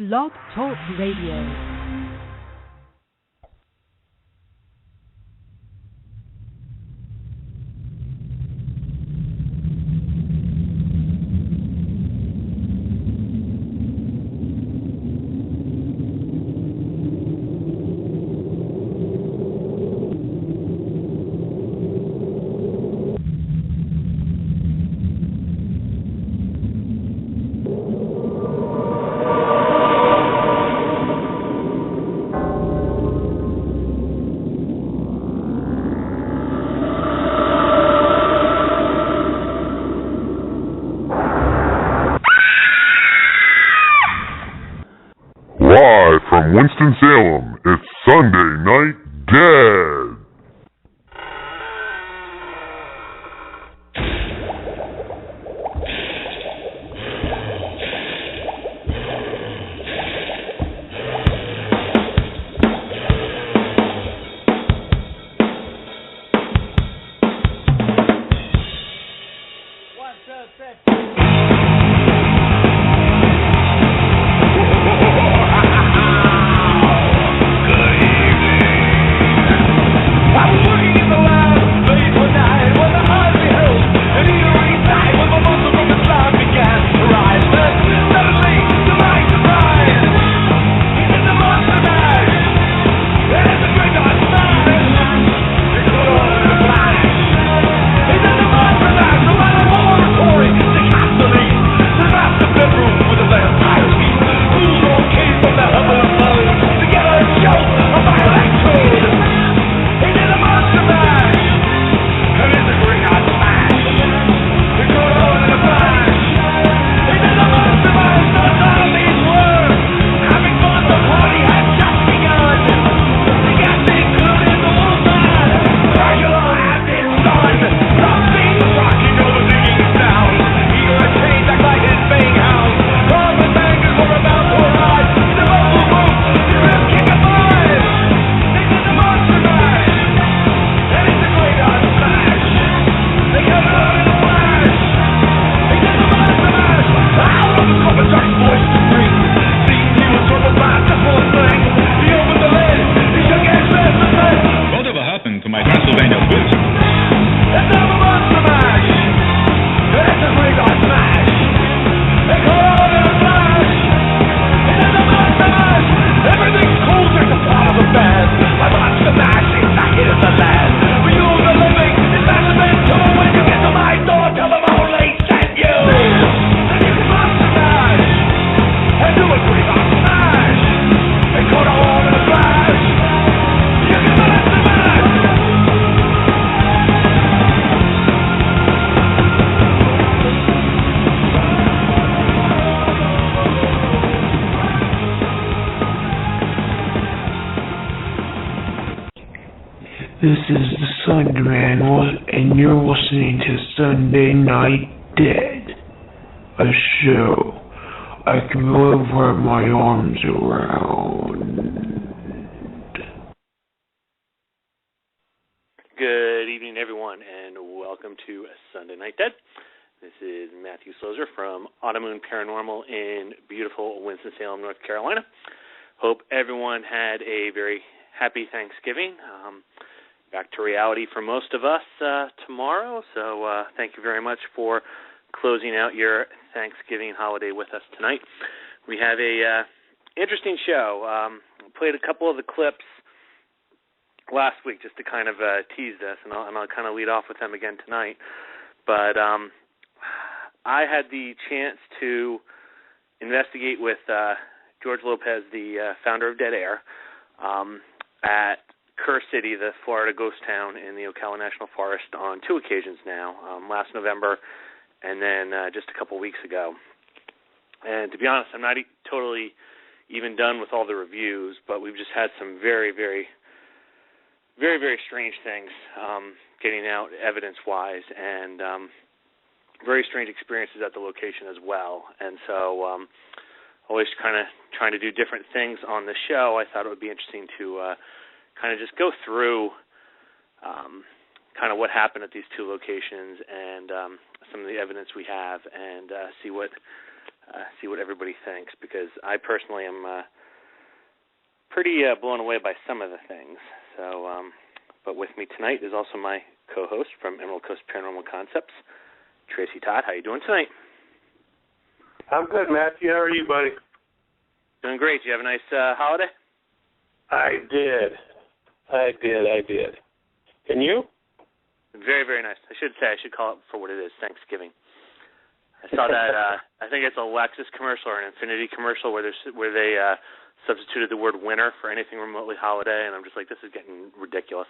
Blog Talk Radio. Winston-Salem, it's Sunday Night Dead. This is the Slenderman, and you're listening to Sunday Night Dead, a show I can really wrap my arms around. Good evening, everyone, and welcome to Sunday Night Dead. This is Matthew Slozer from Automoon Paranormal in beautiful Winston-Salem, North Carolina. Hope everyone had a very happy Thanksgiving. Back to reality for most of us tomorrow, so thank you very much for closing out your Thanksgiving holiday with us tonight. We have a interesting show. Played a couple of the clips last week just to kind of tease this, and I'll kind of lead off with them again tonight. But I had the chance to investigate with George Lopez, the founder of Dead Air, at Kerr City, the Florida ghost town in the Ocala National Forest, on two occasions now, last November and then just a couple weeks ago. And to be honest, I'm not totally even done with all the reviews, but we've just had some very, very, very, very strange things getting out evidence-wise, and very strange experiences at the location as well. And so always kind of trying to do different things on the show, I thought it would be interesting to kind of just go through kind of what happened at these two locations and some of the evidence we have, and see what see what everybody thinks, because I personally am pretty blown away by some of the things. So, but with me tonight is also my co-host from Emerald Coast Paranormal Concepts, Tracy Todd. How you doing tonight? I'm good, Matthew. How are you, buddy? Doing great. Did you have a nice holiday? I did. And you? Very, very nice. I should call it for what it is, Thanksgiving. I saw that, I think it's a Lexus commercial or an Infinity commercial where they substituted the word winter for anything remotely holiday, and I'm just like, this is getting ridiculous.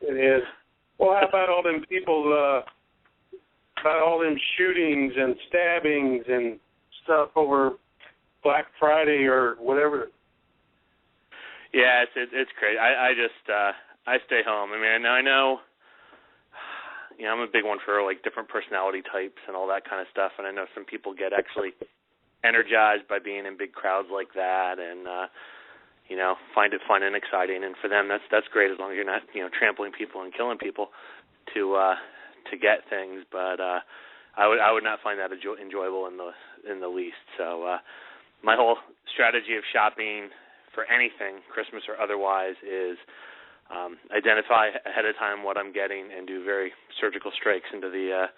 It is. Well, how about all them people, about all them shootings and stabbings and stuff over Black Friday or whatever? Yeah, it's crazy. I just I stay home. I mean, I know, I'm a big one for like different personality types and all that kind of stuff, and I know some people get actually energized by being in big crowds like that, and find it fun and exciting. And for them, that's great as long as you're not trampling people and killing people to get things. But I would not find that enjoyable in the least. So my whole strategy of shopping for anything, Christmas or otherwise, is identify ahead of time what I'm getting and do very surgical strikes into the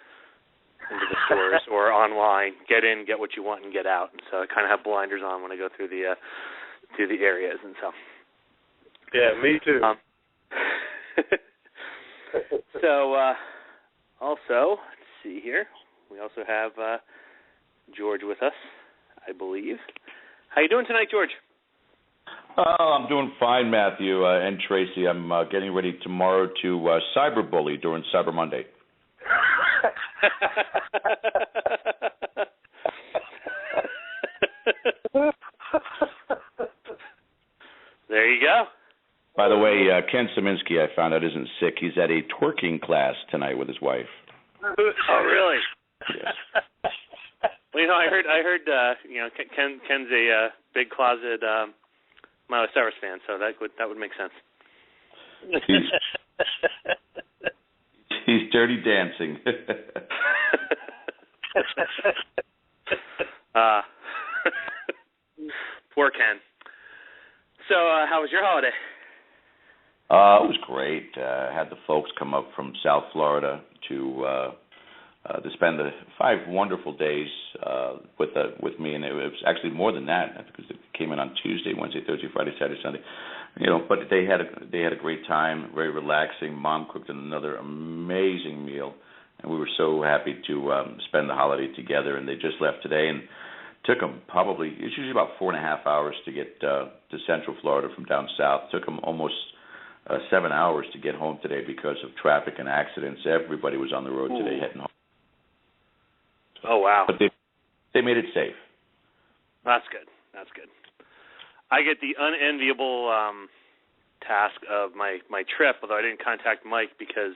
stores or online. Get in, get what you want, and get out. And so I kind of have blinders on when I go through the areas, and so. Yeah, me too. So also, let's see here. We also have George with us, I believe. How you doing tonight, George? I'm doing fine, Matthew and Tracy. I'm getting ready tomorrow to cyberbully during Cyber Monday. There you go. By the way, Ken Szymanski, I found out, isn't sick. He's at a twerking class tonight with his wife. Oh, really? Yes. Well, I heard Ken's a big closet Miley Cyrus fan, so that would make sense. He's dirty dancing. Poor Ken. So, how was your holiday? It was great. Had the folks come up from South Florida to spend the 5 wonderful days with me, and it was actually more than that because it came in on Tuesday, Wednesday, Thursday, Friday, Saturday, Sunday. But they had a great time, very relaxing. Mom cooked another amazing meal, and we were so happy to spend the holiday together. And they just left today, and took them it's usually about 4.5 hours to get to Central Florida from down south. Took them almost 7 hours to get home today because of traffic and accidents. Everybody was on the road today heading home. Oh, wow. But they made it safe. That's good. I get the unenviable task of my trip, although I didn't contact Mike because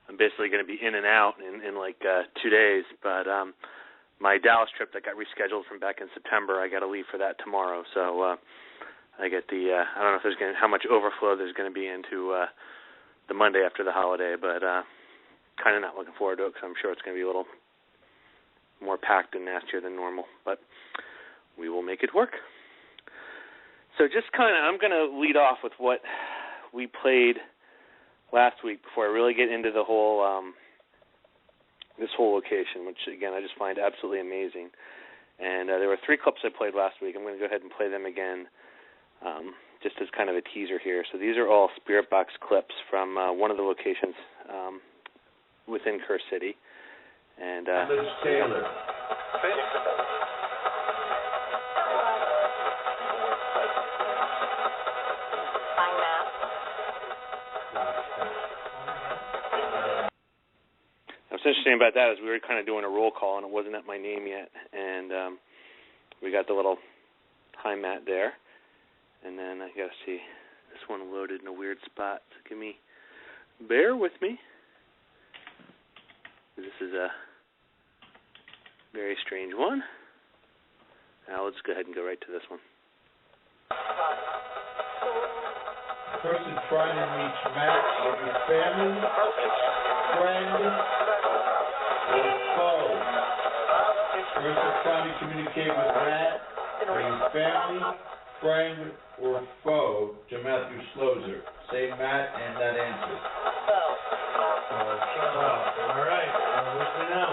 I'm basically going to be in and out in like 2 days. But my Dallas trip that got rescheduled from back in September, I got to leave for that tomorrow. So I get I don't know if how much overflow there's going to be into the Monday after the holiday, but kind of not looking forward to it because I'm sure it's going to be a little more packed and nastier than normal, but we will make it work. So I'm going to lead off with what we played last week before I really get into the whole this whole location, which again I just find absolutely amazing. And there were 3 clips I played last week. I'm going to go ahead and play them again, just as kind of a teaser here. So these are all Spirit Box clips from one of the locations within Kerr City. And Liz Taylor. What's interesting about that is we were kind of doing a roll call, and it wasn't at my name yet. And we got the little hi Matt there. And then I got to see, this one loaded in a weird spot. So bear with me. This is a very strange one. Now let's go ahead and go right to this one. Person trying to reach Matt or his family, friend, or foe. First, are trying to communicate with Matt. Are you family, friend, or foe to Matthew Slozer? Say Matt and that answer. All right. Listen now.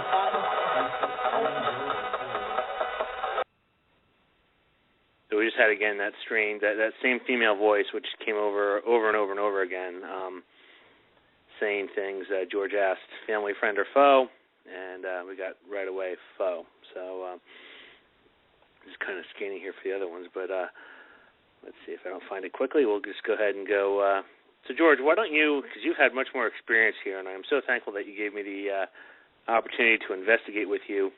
So we just had again that strange, that same female voice, which came over and over again, saying things. George asked, family, friend, or foe, and we got right away foe. So just kind of scanning here for the other ones, but let's see if I don't find it quickly. We'll just go ahead and go. So George, why don't you, because you've had much more experience here, and I'm so thankful that you gave me the opportunity to investigate with you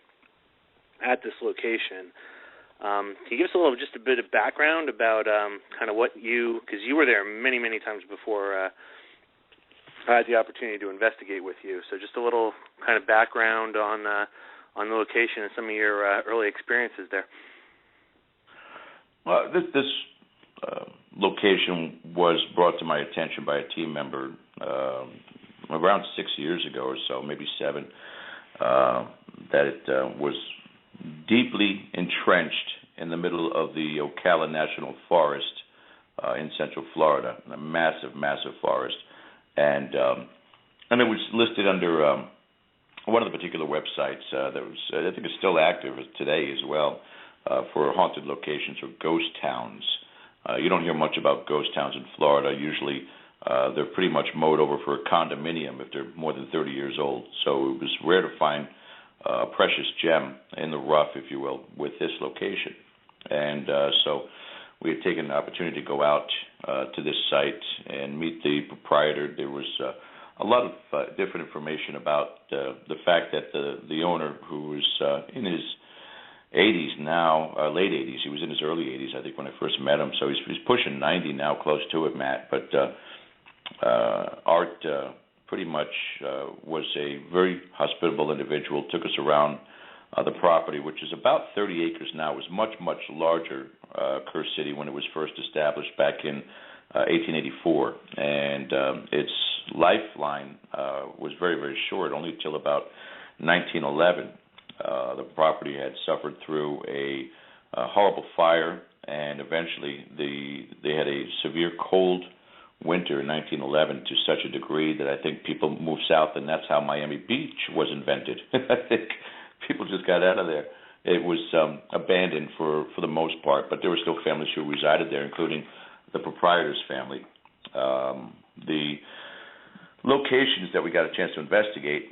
at this location. Can you give us just a bit of background about kind of what you, because you were there many, many times before I had the opportunity to investigate with you. So just a little kind of background on the location and some of your early experiences there. Well, this location was brought to my attention by a team member around 6 years ago or so, maybe 7, that it was deeply entrenched in the middle of the Ocala National Forest in Central Florida, a massive, massive forest, and it was listed under one of the particular websites that was, I think, it's still active today as well, for haunted locations or ghost towns. You don't hear much about ghost towns in Florida. Usually, they're pretty much mowed over for a condominium if they're more than 30 years old. So it was rare to find a precious gem in the rough, if you will, with this location. And so we had taken an opportunity to go out to this site and meet the proprietor. There was a lot of different information about the fact that the owner, who was in his 80s now, late 80s, he was in his early 80s, I think, when I first met him. So he's pushing 90 now, close to it, Matt. But Art pretty much was a very hospitable individual, took us around the property, which is about 30 acres now. It was much, much larger, Kerr City, when it was first established back in 1884. And its lifeline was very, very short, only until about 1911. The property had suffered through a horrible fire, and eventually they had a severe cold winter in 1911 to such a degree that I think people moved south, and that's how Miami Beach was invented. I think people just got out of there. It was abandoned for the most part, but there were still families who resided there, including the proprietor's family. The locations that we got a chance to investigate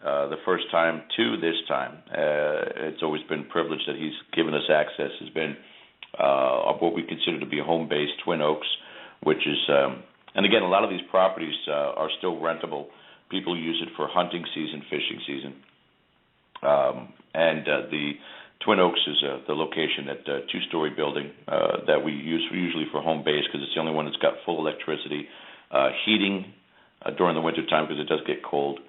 the first time to this time, it's always been privileged that he's given us access, has been what we consider to be a home base, Twin Oaks, which is, and again, a lot of these properties are still rentable. People use it for hunting season, fishing season. And the Twin Oaks is the location, that two-story building that we use usually for home base, because it's the only one that's got full electricity, heating during the wintertime because it does get cold,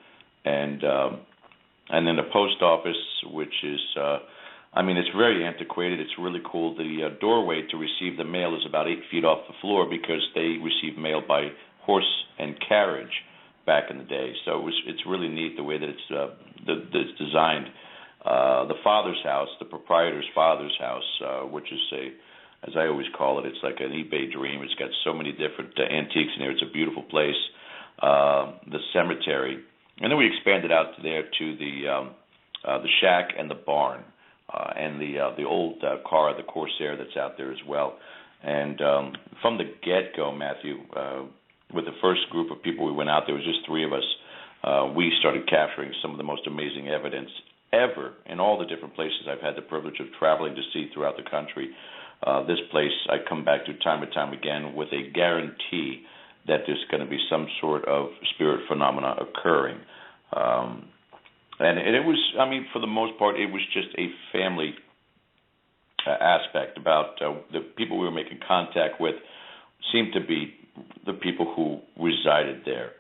and then the post office, which is, it's very antiquated. It's really cool. The doorway to receive the mail is about 8 feet off the floor because they receive mail by horse and carriage back in the day. So it's really neat the way that it's designed. The father's house, the proprietor's father's house, which is as I always call it, it's like an eBay dream. It's got so many different antiques in there. It's a beautiful place. The cemetery, and then we expanded out to there to the shack and the barn, and the old car, the Corsair, that's out there as well. And from the get-go, Matthew, with the first group of people we went out, there was just 3 of us. We started capturing some of the most amazing evidence ever in all the different places I've had the privilege of traveling to see throughout the country. This place I come back to time and time again with a guarantee that there's going to be some sort of spirit phenomena occurring. And it was, for the most part, it was just a family aspect about the people we were making contact with seemed to be the people who resided there.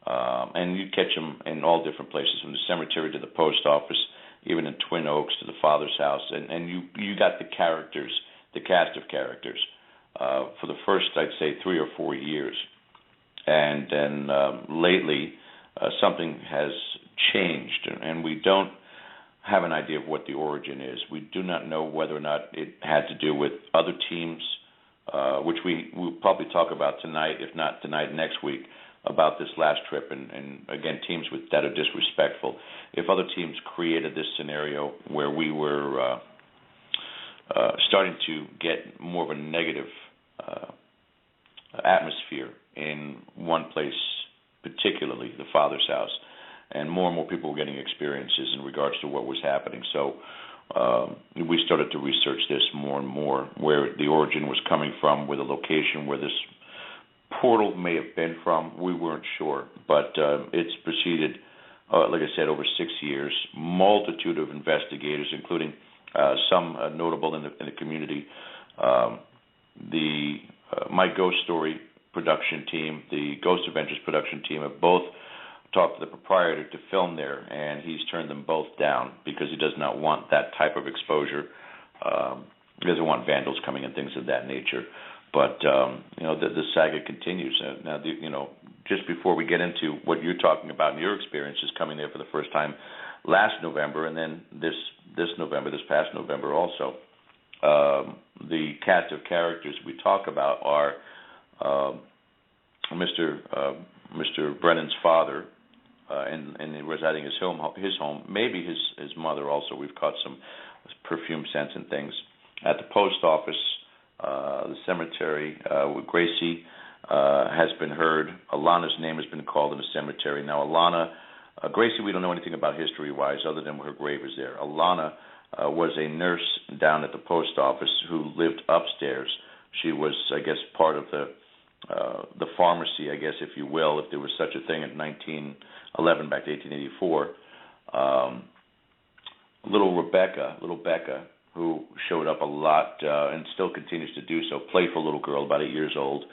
And you catch them in all different places, from the cemetery to the post office, even in Twin Oaks to the father's house. And you got the characters, the cast of characters, for the first, I'd say, 3 or 4 years. And then lately, something has changed, and we don't have an idea of what the origin is. We do not know whether or not it had to do with other teams, which we'll probably talk about tonight, if not tonight, next week, about this last trip, and again, teams that are disrespectful. If other teams created this scenario where we were starting to get more of a negative atmosphere in one place, particularly the father's house, and more people were getting experiences in regards to what was happening. So we started to research this more and more, where the origin was coming from, where the location where this portal may have been from. We weren't sure, but it's proceeded, like I said, over 6 years, multitude of investigators, including some notable in the community. The My Ghost Story production team, the Ghost Adventures production team, have both talked to the proprietor to film there, and he's turned them both down because he does not want that type of exposure. He doesn't want vandals coming and things of that nature. But the saga continues. Now, just before we get into what you're talking about and your experiences coming there for the first time last November, and then this past November also, the cast of characters we talk about are Mr. Brennan's father, and residing his home, maybe his mother also. We've caught some perfume scents and things at the post office. The cemetery, Gracie has been heard. Alana's name has been called in the cemetery. Now, Gracie, we don't know anything about history-wise other than her grave is there. Alana was a nurse down at the post office who lived upstairs. She was, I guess, part of the pharmacy, I guess, if you will, if there was such a thing in 1911, back to 1884. Little Becca, who showed up a lot and still continues to do so, playful little girl, about 8 years old.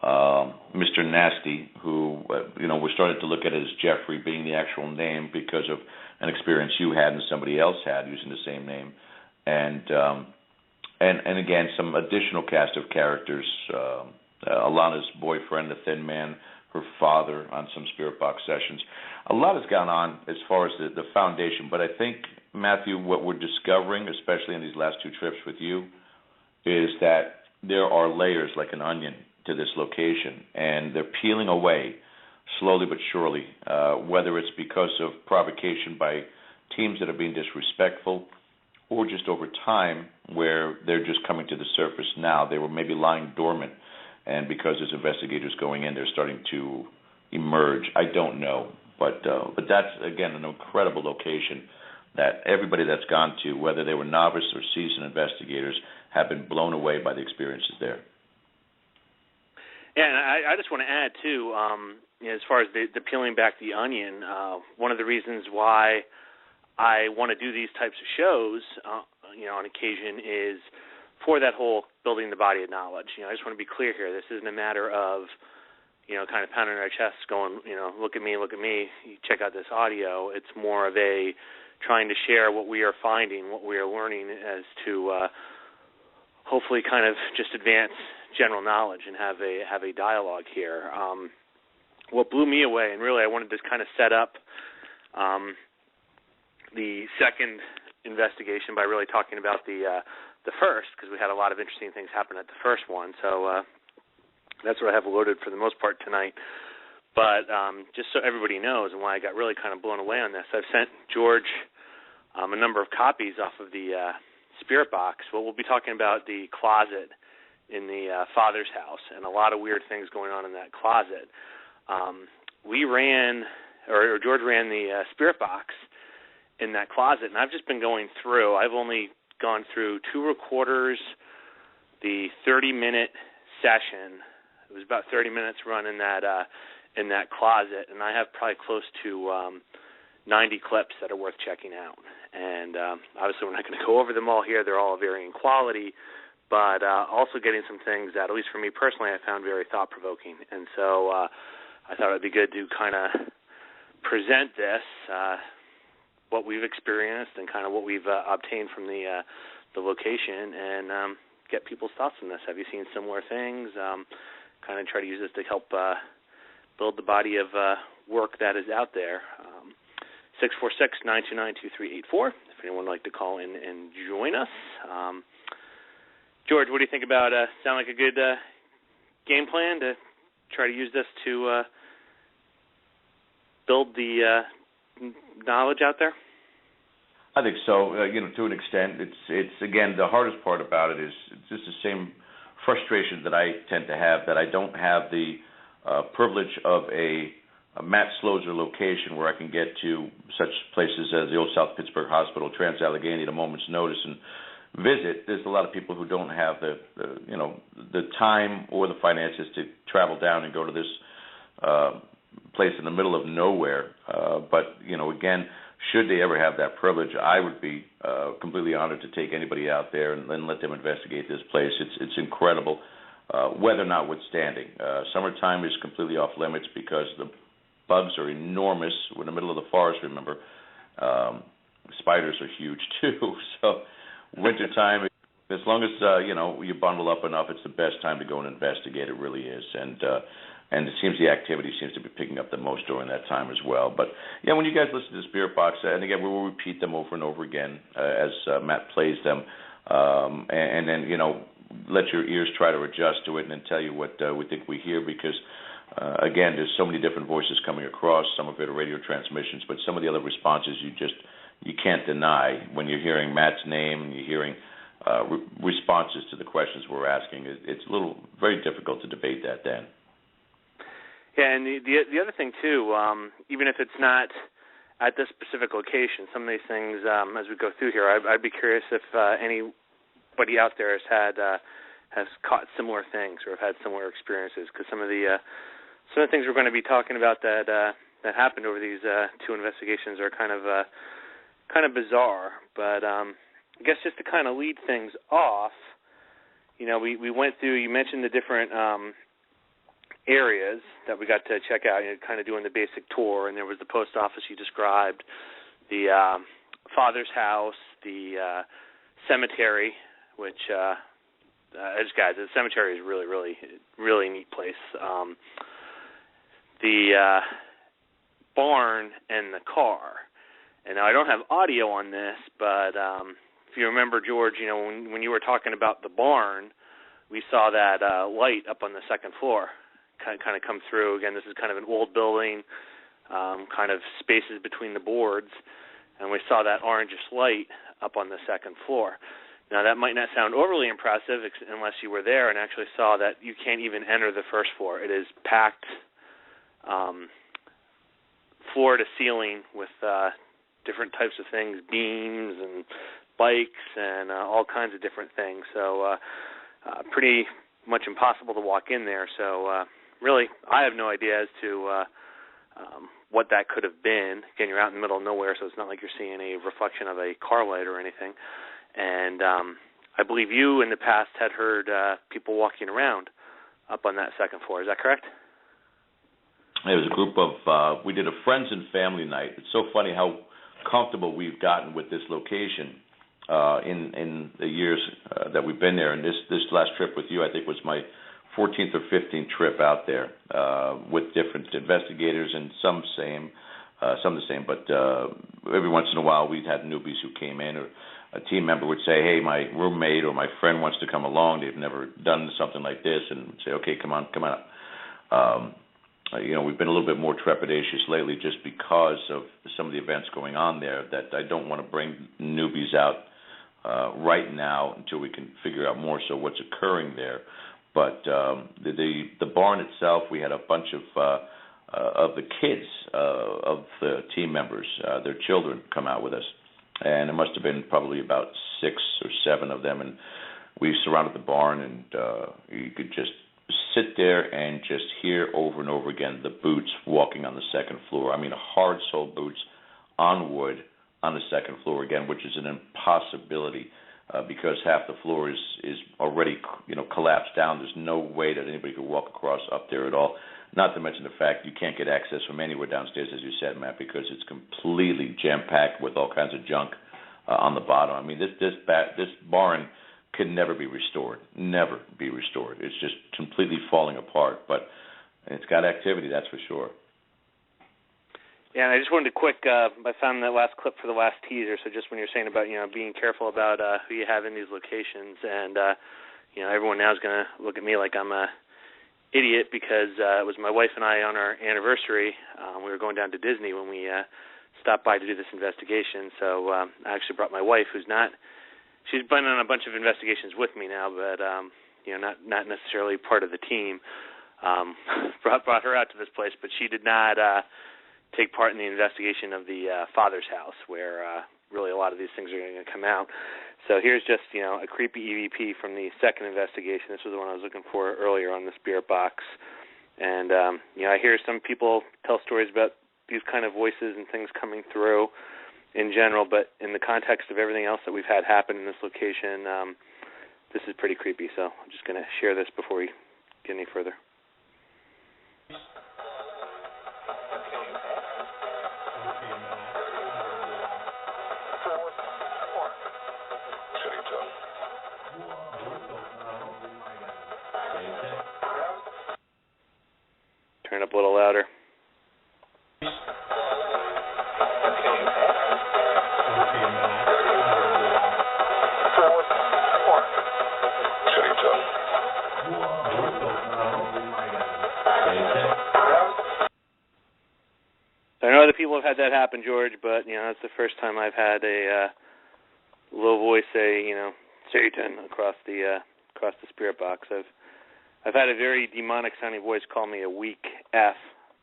Mr. Nasty, who, we're starting to look at it as Jeffrey being the actual name because of an experience you had and somebody else had using the same name. And again, some additional cast of characters, Alana's boyfriend, the Thin Man, her father on some spirit box sessions. A lot has gone on as far as the foundation, but I think, Matthew, what we're discovering, especially in these last two trips with you, is that there are layers like an onion to this location, and they're peeling away slowly but surely, whether it's because of provocation by teams that are being disrespectful or just over time where they're just coming to the surface now. They were maybe lying dormant, and because there's investigators going in, they're starting to emerge. I don't know, but that's, again, an incredible location that everybody that's gone to, whether they were novice or seasoned investigators, have been blown away by the experiences there. Yeah, and I just want to add, too, as far as the peeling back the onion, one of the reasons why I want to do these types of shows, on occasion, is for that whole building the body of knowledge. I just want to be clear here. This isn't a matter of, kind of pounding our chests going, look at me, check out this audio. It's more of a trying to share what we are finding, what we are learning, as to hopefully kind of just advance general knowledge and have a dialogue here. What blew me away, and really I wanted to kind of set up the second investigation by really talking about the first, because we had a lot of interesting things happen at the first one. So that's what I have loaded for the most part tonight. But just so everybody knows, and why I got really kind of blown away on this, I've sent George a number of copies off of the spirit box. Well, we'll be talking about the closet in the father's house, and a lot of weird things going on in that closet. George ran the spirit box in that closet, and I've just been going through. I've only gone through 2 recorders, the 30-minute session. It was about 30 minutes run in that closet, and I have probably close to 90 clips that are worth checking out. And obviously we're not going to go over them all here. They're all of varying quality, but also getting some things that, at least for me personally, I found very thought-provoking. And so I thought it would be good to kind of present this, what we've experienced and kind of what we've obtained from the location, and get people's thoughts on this. Have you seen similar things? Kind of try to use this to help build the body of work that is out there. 646-929-2384. If if anyone would like to call in and join us. George, what do you think about sound like a good game plan to try to use this to build the knowledge out there? I think so. To an extent, it's again, the hardest part about it is just the same frustration that I tend to have, that I don't have the privilege of a Matt Slozer location where I can get to such places as the old South Pittsburgh Hospital, Trans-Allegheny at a moment's notice and visit. There's a lot of people who don't have the time or the finances to travel down and go to this place in the middle of nowhere. But again, should they ever have that privilege, I would be completely honored to take anybody out there and then let them investigate this place. It's incredible, weather notwithstanding. Summertime is completely off limits because the bugs are enormous. We're in the middle of the forest, remember. Spiders are huge, too. So wintertime, as long as, you bundle up enough, it's the best time to go and investigate. It really is. And it seems the activity seems to be picking up the most during that time as well. But, when you guys listen to the Spirit Box, and again, we will repeat them over and over again as Matt plays them. And then, let your ears try to adjust to it and then tell you what we think we hear because, again, there's so many different voices coming across. Some of it are radio transmissions, but some of the other responses you can't deny when you're hearing Matt's name and you're hearing responses to the questions we're asking. It's very difficult to debate that then. Yeah, and the other thing, too, even if it's not at this specific location, some of these things, as we go through here, I'd be curious if anybody out there has caught similar things or have had similar experiences, because some of the things we're going to be talking about that happened over these two investigations are kind of bizarre. But I guess just to kind of lead things off, we went through, you mentioned the different areas that we got to check out, kind of doing the basic tour, and there was the post office you described, the father's house, the cemetery, which, guys, the cemetery is really, really, really neat place. The barn and the car. And now I don't have audio on this, but if you remember, George, when you were talking about the barn, we saw that light up on the second floor kind of come through. Again, this is kind of an old building, kind of spaces between the boards, and we saw that orangish light up on the second floor. Now, that might not sound overly impressive unless you were there and actually saw that you can't even enter the first floor. It is packed floor to ceiling with different types of things, beams and bikes and all kinds of different things. So pretty much impossible to walk in there. So really, I have no idea as to what that could have been. Again, you're out in the middle of nowhere, so it's not like you're seeing a reflection of a car light or anything. And I believe you in the past had heard people walking around up on that second floor. Is that correct? It was a group of, we did a friends and family night. It's so funny how comfortable we've gotten with this location in the years that we've been there. And this last trip with you, I think, was my 14th or 15th trip out there with different investigators, and some the same. But every once in a while, we'd had newbies who came in, or a team member would say, "Hey, my roommate or my friend wants to come along. They've never done something like this," and we'd say, "Okay, come on." We've been a little bit more trepidatious lately just because of some of the events going on there, that I don't want to bring newbies out right now until we can figure out more so what's occurring there. But the barn itself, we had a bunch of the kids of the team members, their children, come out with us. And it must have been probably about 6 or 7 of them. And we surrounded the barn, and you could just sit there and just hear over and over again the boots walking on the second floor. I mean, hard-soled boots on wood on the second floor again, which is an impossibility because half the floor is already collapsed down. There's no way that anybody could walk across up there at all. Not to mention the fact you can't get access from anywhere downstairs, as you said, Matt, because it's completely jam-packed with all kinds of junk on the bottom. I mean, this barn could never be restored. Never be restored. It's just completely falling apart. But it's got activity, that's for sure. Yeah, and I just wanted to I found that last clip for the last teaser, so just when you're saying about, being careful about who you have in these locations, and, everyone now is going to look at me like I'm a idiot because it was my wife and I on our anniversary. We were going down to Disney when we stopped by to do this investigation, so I actually brought my wife, she's been on a bunch of investigations with me now, but, not necessarily part of the team. Brought her out to this place, but she did not take part in the investigation of the father's house, where really a lot of these things are going to come out. So here's just a creepy EVP from the second investigation. This was the one I was looking for earlier on the spirit box, and I hear some people tell stories about these kind of voices and things coming through in general, but in the context of everything else that we've had happen in this location, this is pretty creepy. So I'm just going to share this before we get any further. Turn up a little louder. I know other people have had that happen, George, but that's the first time I've had a low voice say, Satan across the spirit box. I've had a very demonic sounding voice call me a weak F,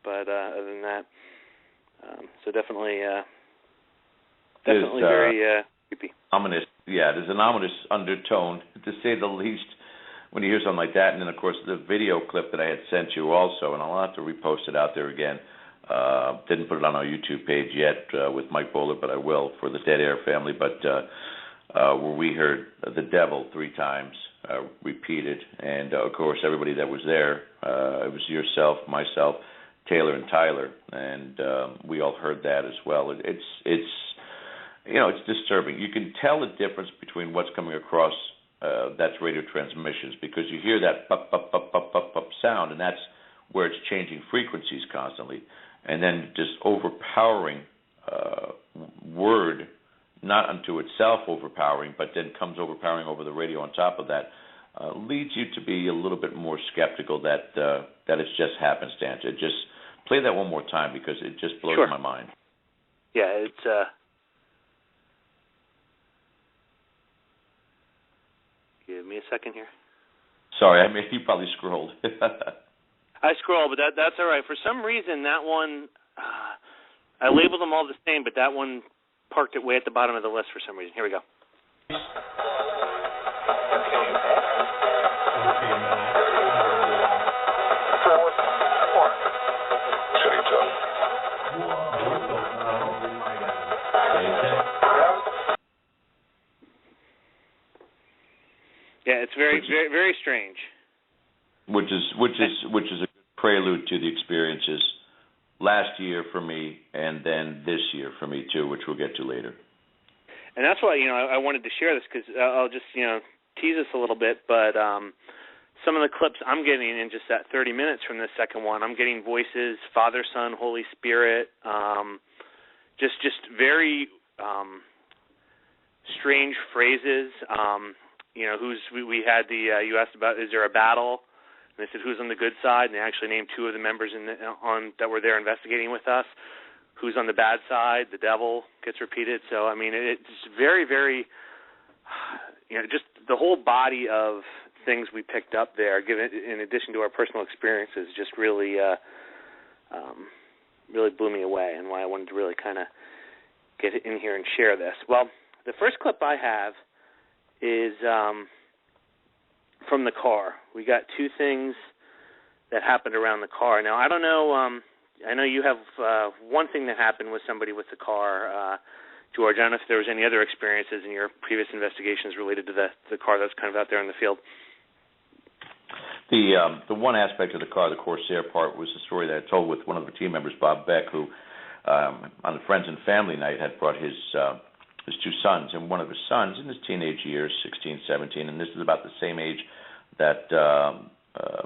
but other than that, so definitely very creepy. Ominous, yeah. There's an ominous undertone, to say the least, when you hear something like that. And then, of course, the video clip that I had sent you also, and I'll have to repost it out there again. Didn't put it on our YouTube page yet with Mike Bowler, but I will for the Dead Air family. But where we heard the devil 3 times repeated, and of course everybody that was there, it was yourself, myself, Taylor, and Tyler, and we all heard that as well. It's disturbing. You can tell the difference between what's coming across that's radio transmissions, because you hear that pop, pop, pop, pop, pop, pop sound, and that's where it's changing frequencies constantly, and then just overpowering word, not unto itself overpowering, but then comes overpowering over the radio on top of that, leads you to be a little bit more skeptical that it's just happenstance. Just play that one more time, because it just blows my mind. Yeah, it's give me a second here. Sorry, I mean, you probably scrolled. I scroll, but that's all right. For some reason, that one, I labeled them all the same, but that one parked it way at the bottom of the list for some reason. Here we go. Yeah, it's very, very, very strange. Which is a good prelude to the experiences last year for me, and then this year for me too, which we'll get to later. And that's why I wanted to share this, because I'll just tease us a little bit. But some of the clips I'm getting in just that 30 minutes from this second one, I'm getting voices, Father, Son, Holy Spirit, just very strange phrases. We had you asked about, is there a battle? And they said, who's on the good side? And they actually named 2 of the members that were there investigating with us. Who's on the bad side? The devil gets repeated. So, I mean, it's very, very, just the whole body of things we picked up there, given in addition to our personal experiences, just really, really blew me away, and why I wanted to really kind of get in here and share this. Well, the first clip I have is from the car. We got 2 things that happened around the car. Now, I don't know, I know you have one thing that happened with somebody with the car, George. I don't know if there was any other experiences in your previous investigations related to the car that's kind of out there in the field. The one aspect of the car, the Corsair part, was the story that I told with one of the team members, Bob Beck, who on the Friends and Family night had brought his 2 sons, and one of his sons in his teenage years, 16, 17, and this is about the same age that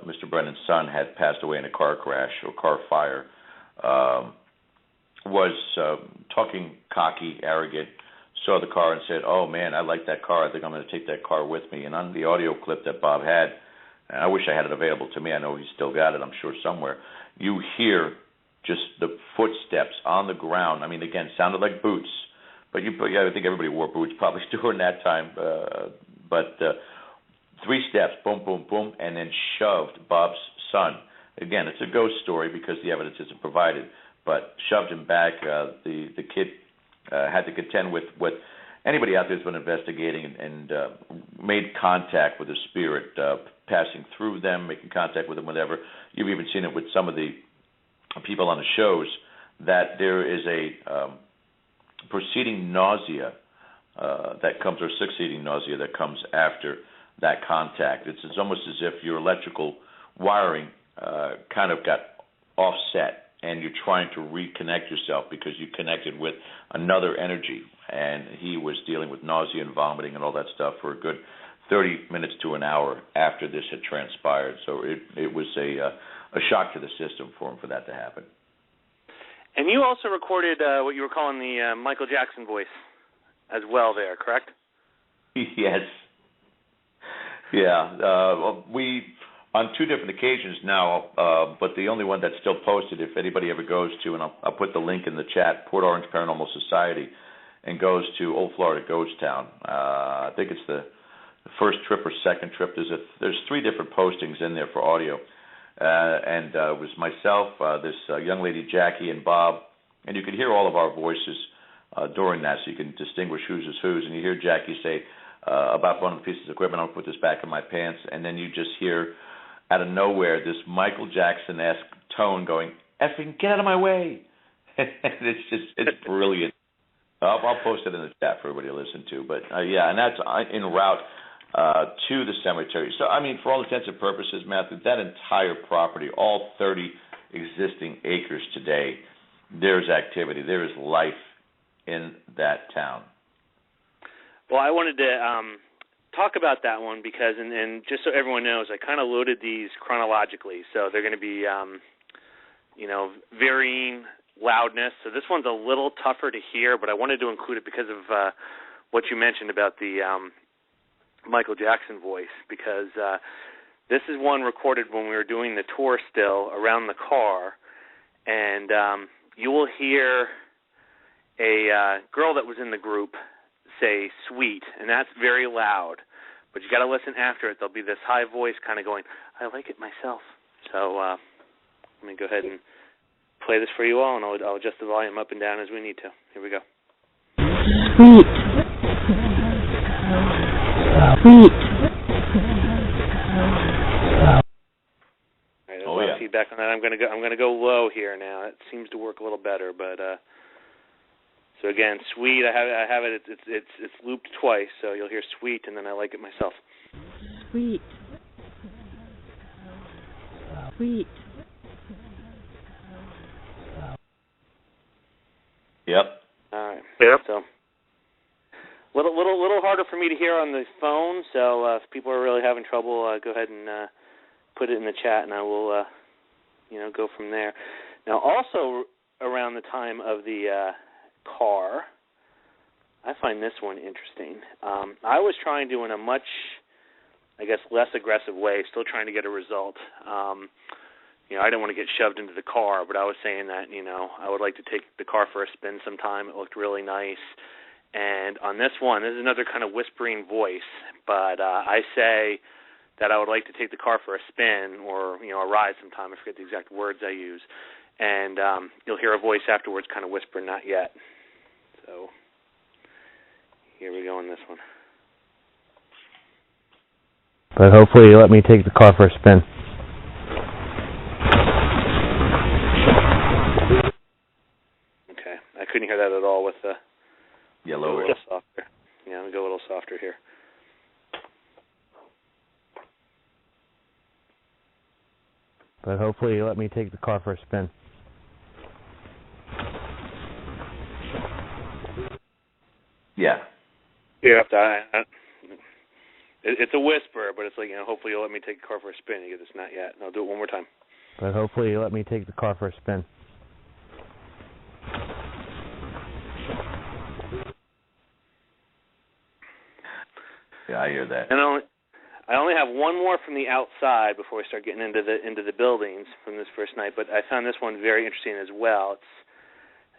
Mr. Brennan's son had passed away in a car crash or car fire. was talking cocky, arrogant, saw the car and said, "Oh man, I like that car. I think I'm going to take that car with me." And on the audio clip that Bob had, and I wish I had it available to me. I know he's still got it, I'm sure, somewhere. You hear just the footsteps on the ground. I mean, again, sounded like boots. But I think everybody wore boots probably during that time. But 3 steps, boom, boom, boom, and then shoved Bob's son. Again, it's a ghost story because the evidence isn't provided. But shoved him back. The kid had to contend with what anybody out there has been investigating and made contact with the spirit, passing through them, making contact with them, whatever. You've even seen it with some of the people on the shows, that there is a preceding nausea that comes, or succeeding nausea that comes after that contact. It's almost as if your electrical wiring kind of got offset, and you're trying to reconnect yourself because you connected with another energy. And he was dealing with nausea and vomiting and all that stuff for a good 30 minutes to an hour after this had transpired. So it was a shock to the system for him for that to happen. And you also recorded what you were calling the Michael Jackson voice as well there, correct? Yes. Yeah. We, on 2 different occasions now, but the only one that's still posted, if anybody ever goes to, and I'll put the link in the chat, Port Orange Paranormal Society, and goes to Old Florida Ghost Town. I think it's the first trip or second trip. There's 3 different postings in there for audio. And it was myself, this young lady Jackie, and Bob, and you could hear all of our voices during that, so you can distinguish whose is whose. And you hear Jackie say about one of the pieces of equipment, "I'll put this back in my pants," and then you just hear out of nowhere this Michael Jackson-esque tone going, "Effing get out of my way!" And it's brilliant. I'll post it in the chat for everybody to listen to. But yeah, and that's en route to the cemetery. So, I mean, for all intents and purposes, Matthew, that entire property, all 30 existing acres today, there's activity. There is life in that town. Well, I wanted to talk about that one because, and just so everyone knows, I kind of loaded these chronologically. So they're going to be, varying loudness. So this one's a little tougher to hear, but I wanted to include it because of what you mentioned about the Michael Jackson voice, because this is one recorded when we were doing the tour still around the car, and you will hear a girl that was in the group say "sweet," and that's very loud, but you got to listen after it. There'll be this high voice kind of going, "I like it myself." So let me go ahead and play this for you all, and I'll adjust the volume up and down as we need to. Here we go. Sweet. Sweet. All right, there's a lot of feedback on that. I'm gonna go low here now. It seems to work a little better, but so again, "sweet." I have it. It's looped twice, so you'll hear "sweet," and then "I like it myself." Sweet. Sweet. Yep. All right. Yep. So little harder for me to hear on the phone. So if people are really having trouble, go ahead and put it in the chat, and I will, go from there. Now, also around the time of the car, I find this one interesting. I was trying to, in a much, I guess, less aggressive way, still trying to get a result. I didn't want to get shoved into the car, but I was saying that, I would like to take the car for a spin sometime. It looked really nice. And on this one, this is another kind of whispering voice, but I say that I would like to take the car for a spin or, a ride sometime. I forget the exact words I use. And you'll hear a voice afterwards kind of whispering, "Not yet." So here we go on this one. But hopefully you let me take the car for a spin. Okay. I couldn't hear that at all with the Yellow. a little softer. Yeah, I'll go a little softer here. But hopefully you let me take the car for a spin. Yeah. Yeah. It's a whisper, but it's like, hopefully you'll let me take the car for a spin. You get this "not yet." And I'll do it one more time. But hopefully you let me take the car for a spin. Yeah, I hear that. And I only have one more from the outside before we start getting into the buildings from this first night, but I found this one very interesting as well. It's,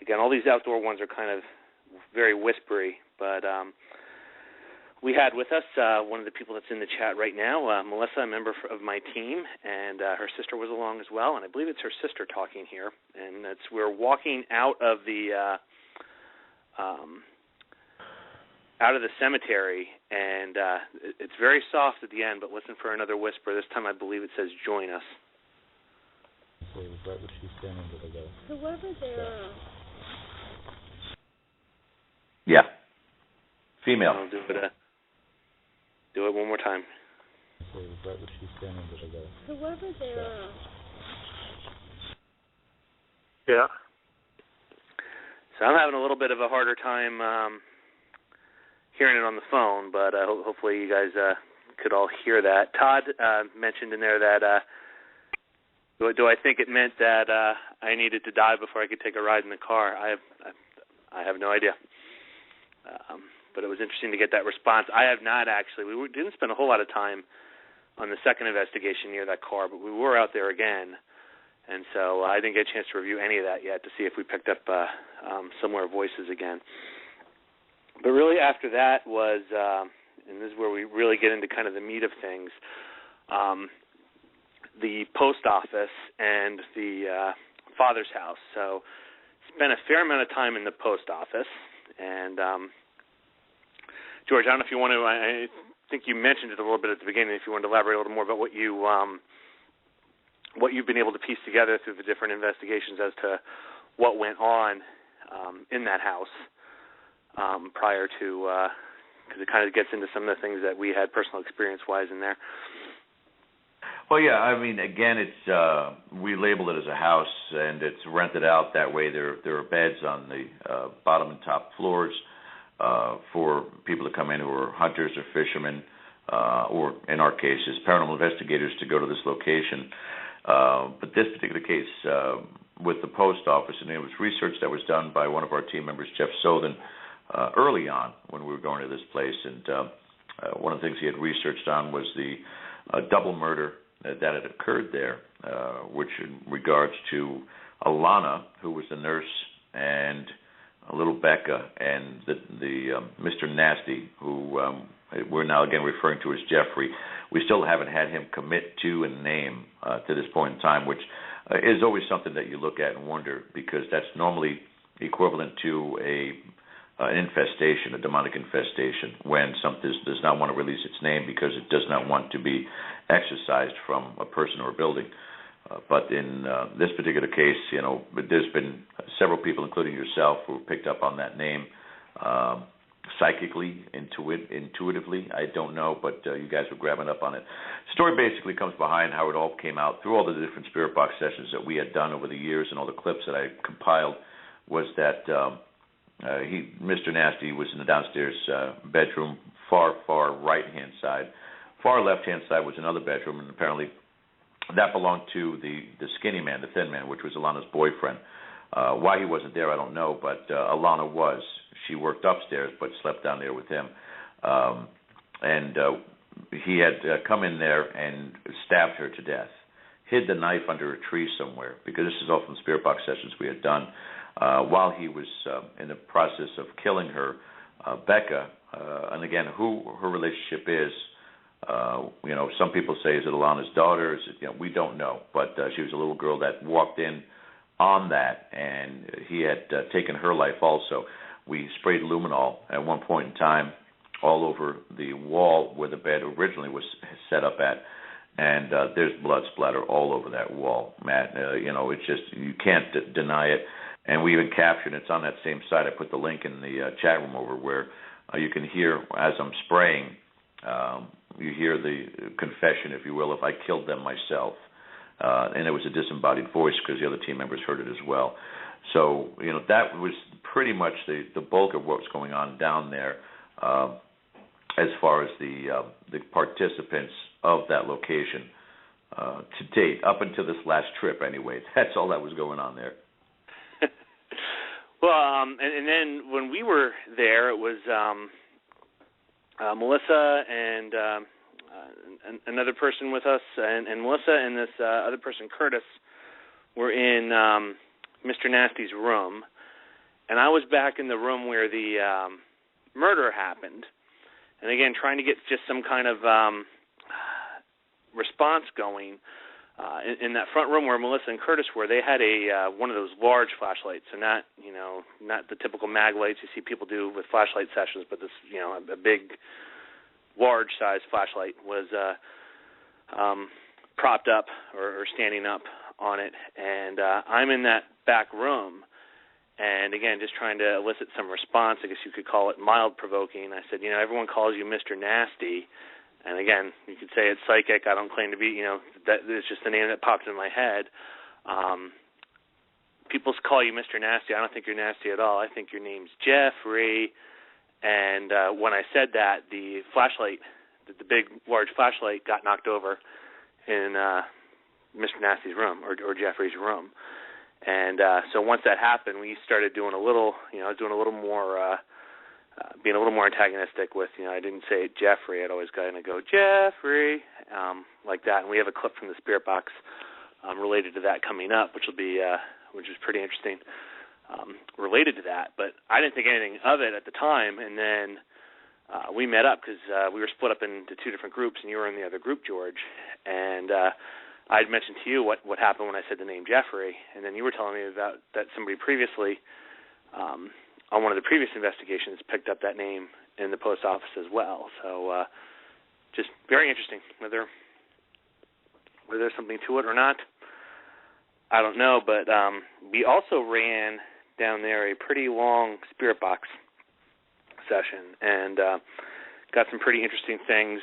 again, all these outdoor ones are kind of very whispery, but we had with us one of the people that's in the chat right now, Melissa, a member of my team, and her sister was along as well, and I believe it's her sister talking here. And we're walking out of the cemetery, and it's very soft at the end, but listen for another whisper. This time I believe it says, "Join us." Whoever there. Yeah. Female. I'll do it one more time. Whoever there. Yeah. So I'm having a little bit of a harder time hearing it on the phone, but hopefully you guys could all hear that. Todd mentioned in there that do I think it meant that I needed to die before I could take a ride in the car? I have no idea. But it was interesting to get that response. I have not actually. We didn't spend a whole lot of time on the second investigation near that car, but we were out there again, and so I didn't get a chance to review any of that yet to see if we picked up similar voices again. But really after that was, and this is where we really get into kind of the meat of things, the post office and the father's house. So spent a fair amount of time in the post office, and George, I don't know if you want to, I think you mentioned it a little bit at the beginning, if you want to elaborate a little more about what you've been able to piece together through the different investigations as to what went on in that house prior to, because it kind of gets into some of the things that we had personal experience-wise in there. Well, yeah, I mean, again, it's we label it as a house, and it's rented out that way. There are beds on the bottom and top floors for people to come in who are hunters or fishermen, or in our cases, paranormal investigators to go to this location. But this particular case with the post office, and it was research that was done by one of our team members, Jeff Soden, early on when we were going to this place. And one of the things he had researched on was the double murder that had occurred there, which in regards to Alana, who was the nurse, and little Becca, and the Mr. Nasty, who we're now again referring to as Jeffrey. We still haven't had him commit to a name to this point in time, which is always something that you look at and wonder, because that's normally equivalent to an infestation, a demonic infestation, when something does not want to release its name because it does not want to be exorcised from a person or a building. But in this particular case, you know, there's been several people, including yourself, who picked up on that name psychically, intuitively. I don't know, but you guys were grabbing up on it. The story basically comes behind how it all came out through all the different spirit box sessions that we had done over the years and all the clips that I compiled. Was that Mr. Nasty was in the downstairs bedroom, far right-hand side. Far left-hand side was another bedroom, and apparently that belonged to the skinny man, the thin man, which was Alana's boyfriend. Why he wasn't there, I don't know, but Alana was. She worked upstairs but slept down there with him. And he had come in there and stabbed her to death, hid the knife under a tree somewhere, because this is all from spirit box sessions we had done. While he was in the process of killing her, Becca, and again, who her relationship is, you know, some people say, is it Alana's daughter? Is it, you know, we don't know, but she was a little girl that walked in on that, and he had taken her life also. We sprayed luminol at one point in time all over the wall where the bed originally was set up at, and there's blood splatter all over that wall, Matt. You know, it's just, you can't deny it. And we even captured it. It's on that same site. I put the link in the chat room over where you can hear, as I'm spraying, you hear the confession, if you will, if I killed them myself. And it was a disembodied voice because the other team members heard it as well. So, you know, that was pretty much the bulk of what was going on down there as far as the participants of that location to date, up until this last trip anyway. That's all that was going on there. Well, and then when we were there, it was Melissa and another person with us, and Melissa and this other person, Curtis, were in Mr. Nasty's room, and I was back in the room where the murder happened, and again, trying to get just some kind of response going. In that front room where Melissa and Curtis were, they had a one of those large flashlights, so not the typical mag lights you see people do with flashlight sessions, but this a big, large size flashlight was propped up or standing up on it, and I'm in that back room, and again, just trying to elicit some response. I guess you could call it mild provoking. I said, everyone calls you Mr. Nasty. And again, you could say it's psychic. I don't claim to be, that it's just the name that popped in my head. People call you Mr. Nasty. I don't think you're nasty at all. I think your name's Jeffrey. And when I said that, the flashlight, the big, large flashlight, got knocked over in Mr. Nasty's room or Jeffrey's room. And so once that happened, we started doing a little, more. Being a little more antagonistic with, I didn't say Jeffrey. I'd always kind of go, Jeffrey, like that. And we have a clip from the Spirit Box related to that coming up, which is pretty interesting, related to that. But I didn't think anything of it at the time. And then we met up because we were split up into two different groups, and you were in the other group, George. And I'd mentioned to you what happened when I said the name Jeffrey. And then you were telling me about that somebody previously, on one of the previous investigations, picked up that name in the post office as well. So just very interesting. Whether there's something to it or not, I don't know. But we also ran down there a pretty long Spirit Box session and got some pretty interesting things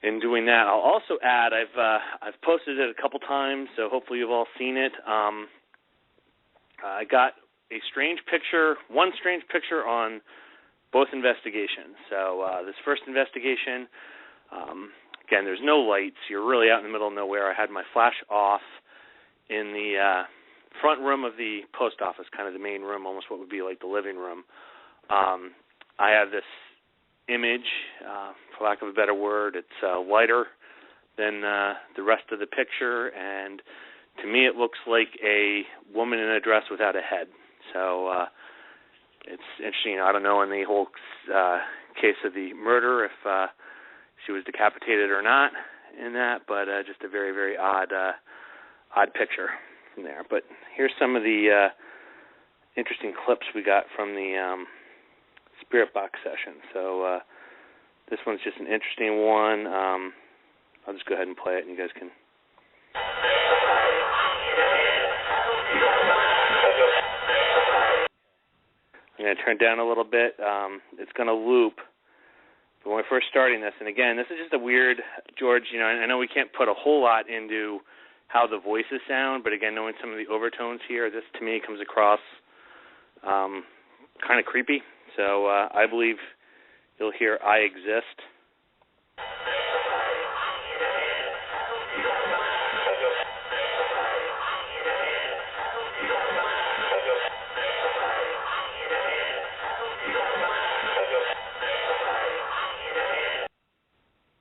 in doing that. I'll also add, I've posted it a couple times, so hopefully you've all seen it. I got one strange picture on both investigations. So this first investigation, again, there's no lights. You're really out in the middle of nowhere. I had my flash off in the front room of the post office, kind of the main room, almost what would be like the living room. I have this image, for lack of a better word. It's lighter than the rest of the picture, and to me it looks like a woman in a dress without a head. So it's interesting. I don't know in the whole case of the murder if she was decapitated or not in that, but just a very, very odd picture from there. But here's some of the interesting clips we got from the Spirit Box session. So this one's just an interesting one. I'll just go ahead and play it, and you guys can. I'm going to turn it down a little bit. It's going to loop. But when we're first starting this, and again, this is just a weird, George, I know we can't put a whole lot into how the voices sound, but again, knowing some of the overtones here, this to me comes across kind of creepy. So I believe you'll hear I Exist.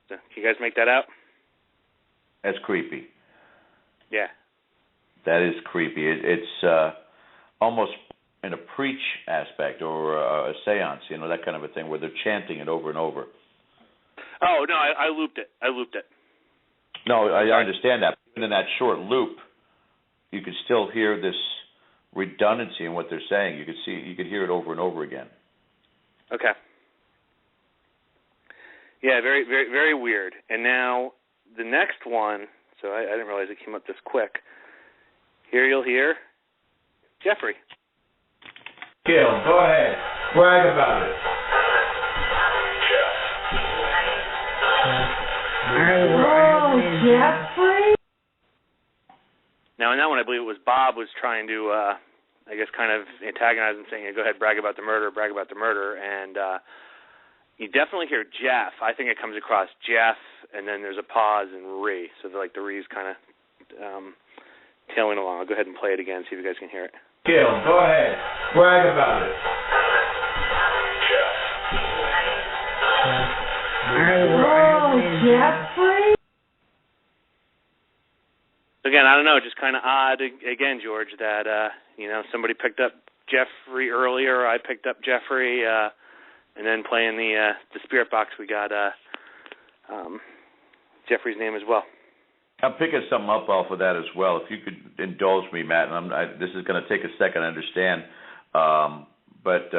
Can you guys make that out? That's creepy. Yeah. That is creepy. It's almost in a preach aspect or a seance, that kind of a thing where they're chanting it over and over. Oh, no, I looped it. No, I understand that. Even in that short loop, you could still hear this redundancy in what they're saying. You could hear it over and over again. Okay. Yeah, very, very, very weird. And now the next one, so I didn't realize it came up this quick. Here you'll hear Jeffrey. Gil, go ahead. Brag about it. Hello, Jeffrey? Now, in that one, I believe it was Bob was trying to, kind of antagonize him, saying, go ahead, brag about the murder. And you definitely hear Jeff. I think it comes across Jeff, and then there's a pause and Ree. So the Ree's kind of tailing along. I'll go ahead and play it again, see if you guys can hear it. Gil, go ahead. Brag about it. Jeffrey? Again, I don't know, just kind of odd, again, George, that, somebody picked up Jeffrey earlier, I picked up Jeffrey, and then playing the Spirit Box, we got Jeffrey's name as well. I'm picking something up off of that as well. If you could indulge me, Matt, and this is going to take a second to understand, but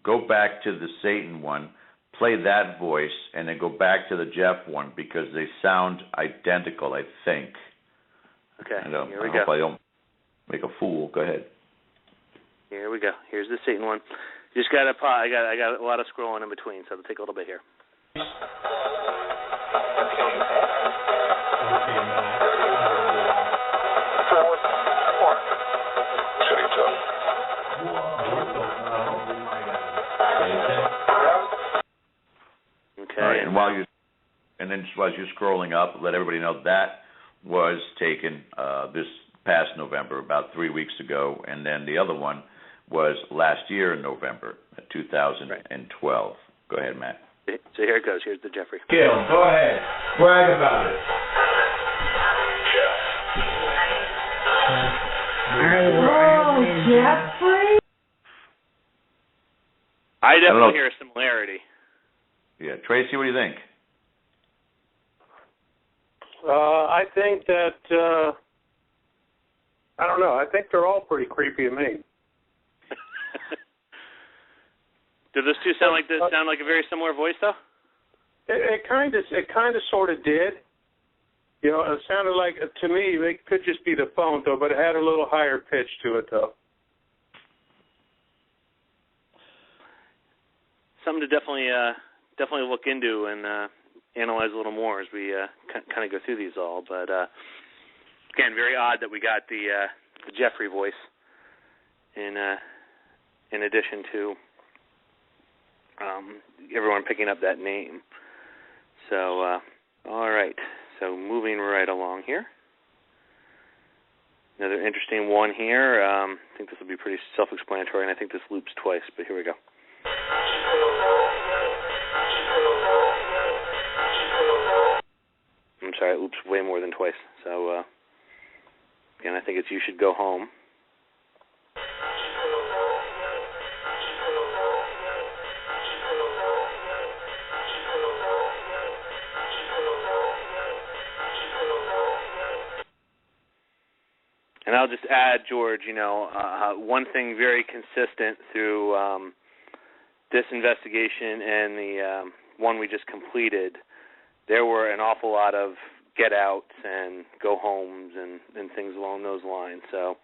go back to the Satan one, play that voice, and then go back to the Jeff one because they sound identical, I think. Okay, here we I go. hope I don't make a fool. Go ahead. Here we go. Here's the Satan one. Just got I got a lot of scrolling in between, so it'll take a little bit here. Okay. All right, and as you're scrolling up, let everybody know that was taken this past November, about 3 weeks ago, and then the other one was last year in November, 2012. Right. Go ahead, Matt. So here it goes. Here's the Jeffrey. Gil, go ahead. Brag about it. Jeffrey? I definitely hear a similarity. Yeah. Tracy, what do you think? I think that, I don't know, I think they're all pretty creepy to me. Do those two sound like a very similar voice, though? It kind of sort of did. You know, it sounded like, to me, it could just be the phone, though, but it had a little higher pitch to it, though. Something to definitely look into and analyze a little more as we kind of go through these all. But again, very odd that we got the Jeffrey voice in addition to everyone picking up that name. So all right. So moving right along here. Another interesting one here. I think this will be pretty self-explanatory, and I think this loops twice, but here we go. I'm sorry, it loops way more than twice. So, again, I think it's You Should Go Home. And I'll just add, George, one thing very consistent through this investigation and the one we just completed, there were an awful lot of get outs and go homes and things along those lines. So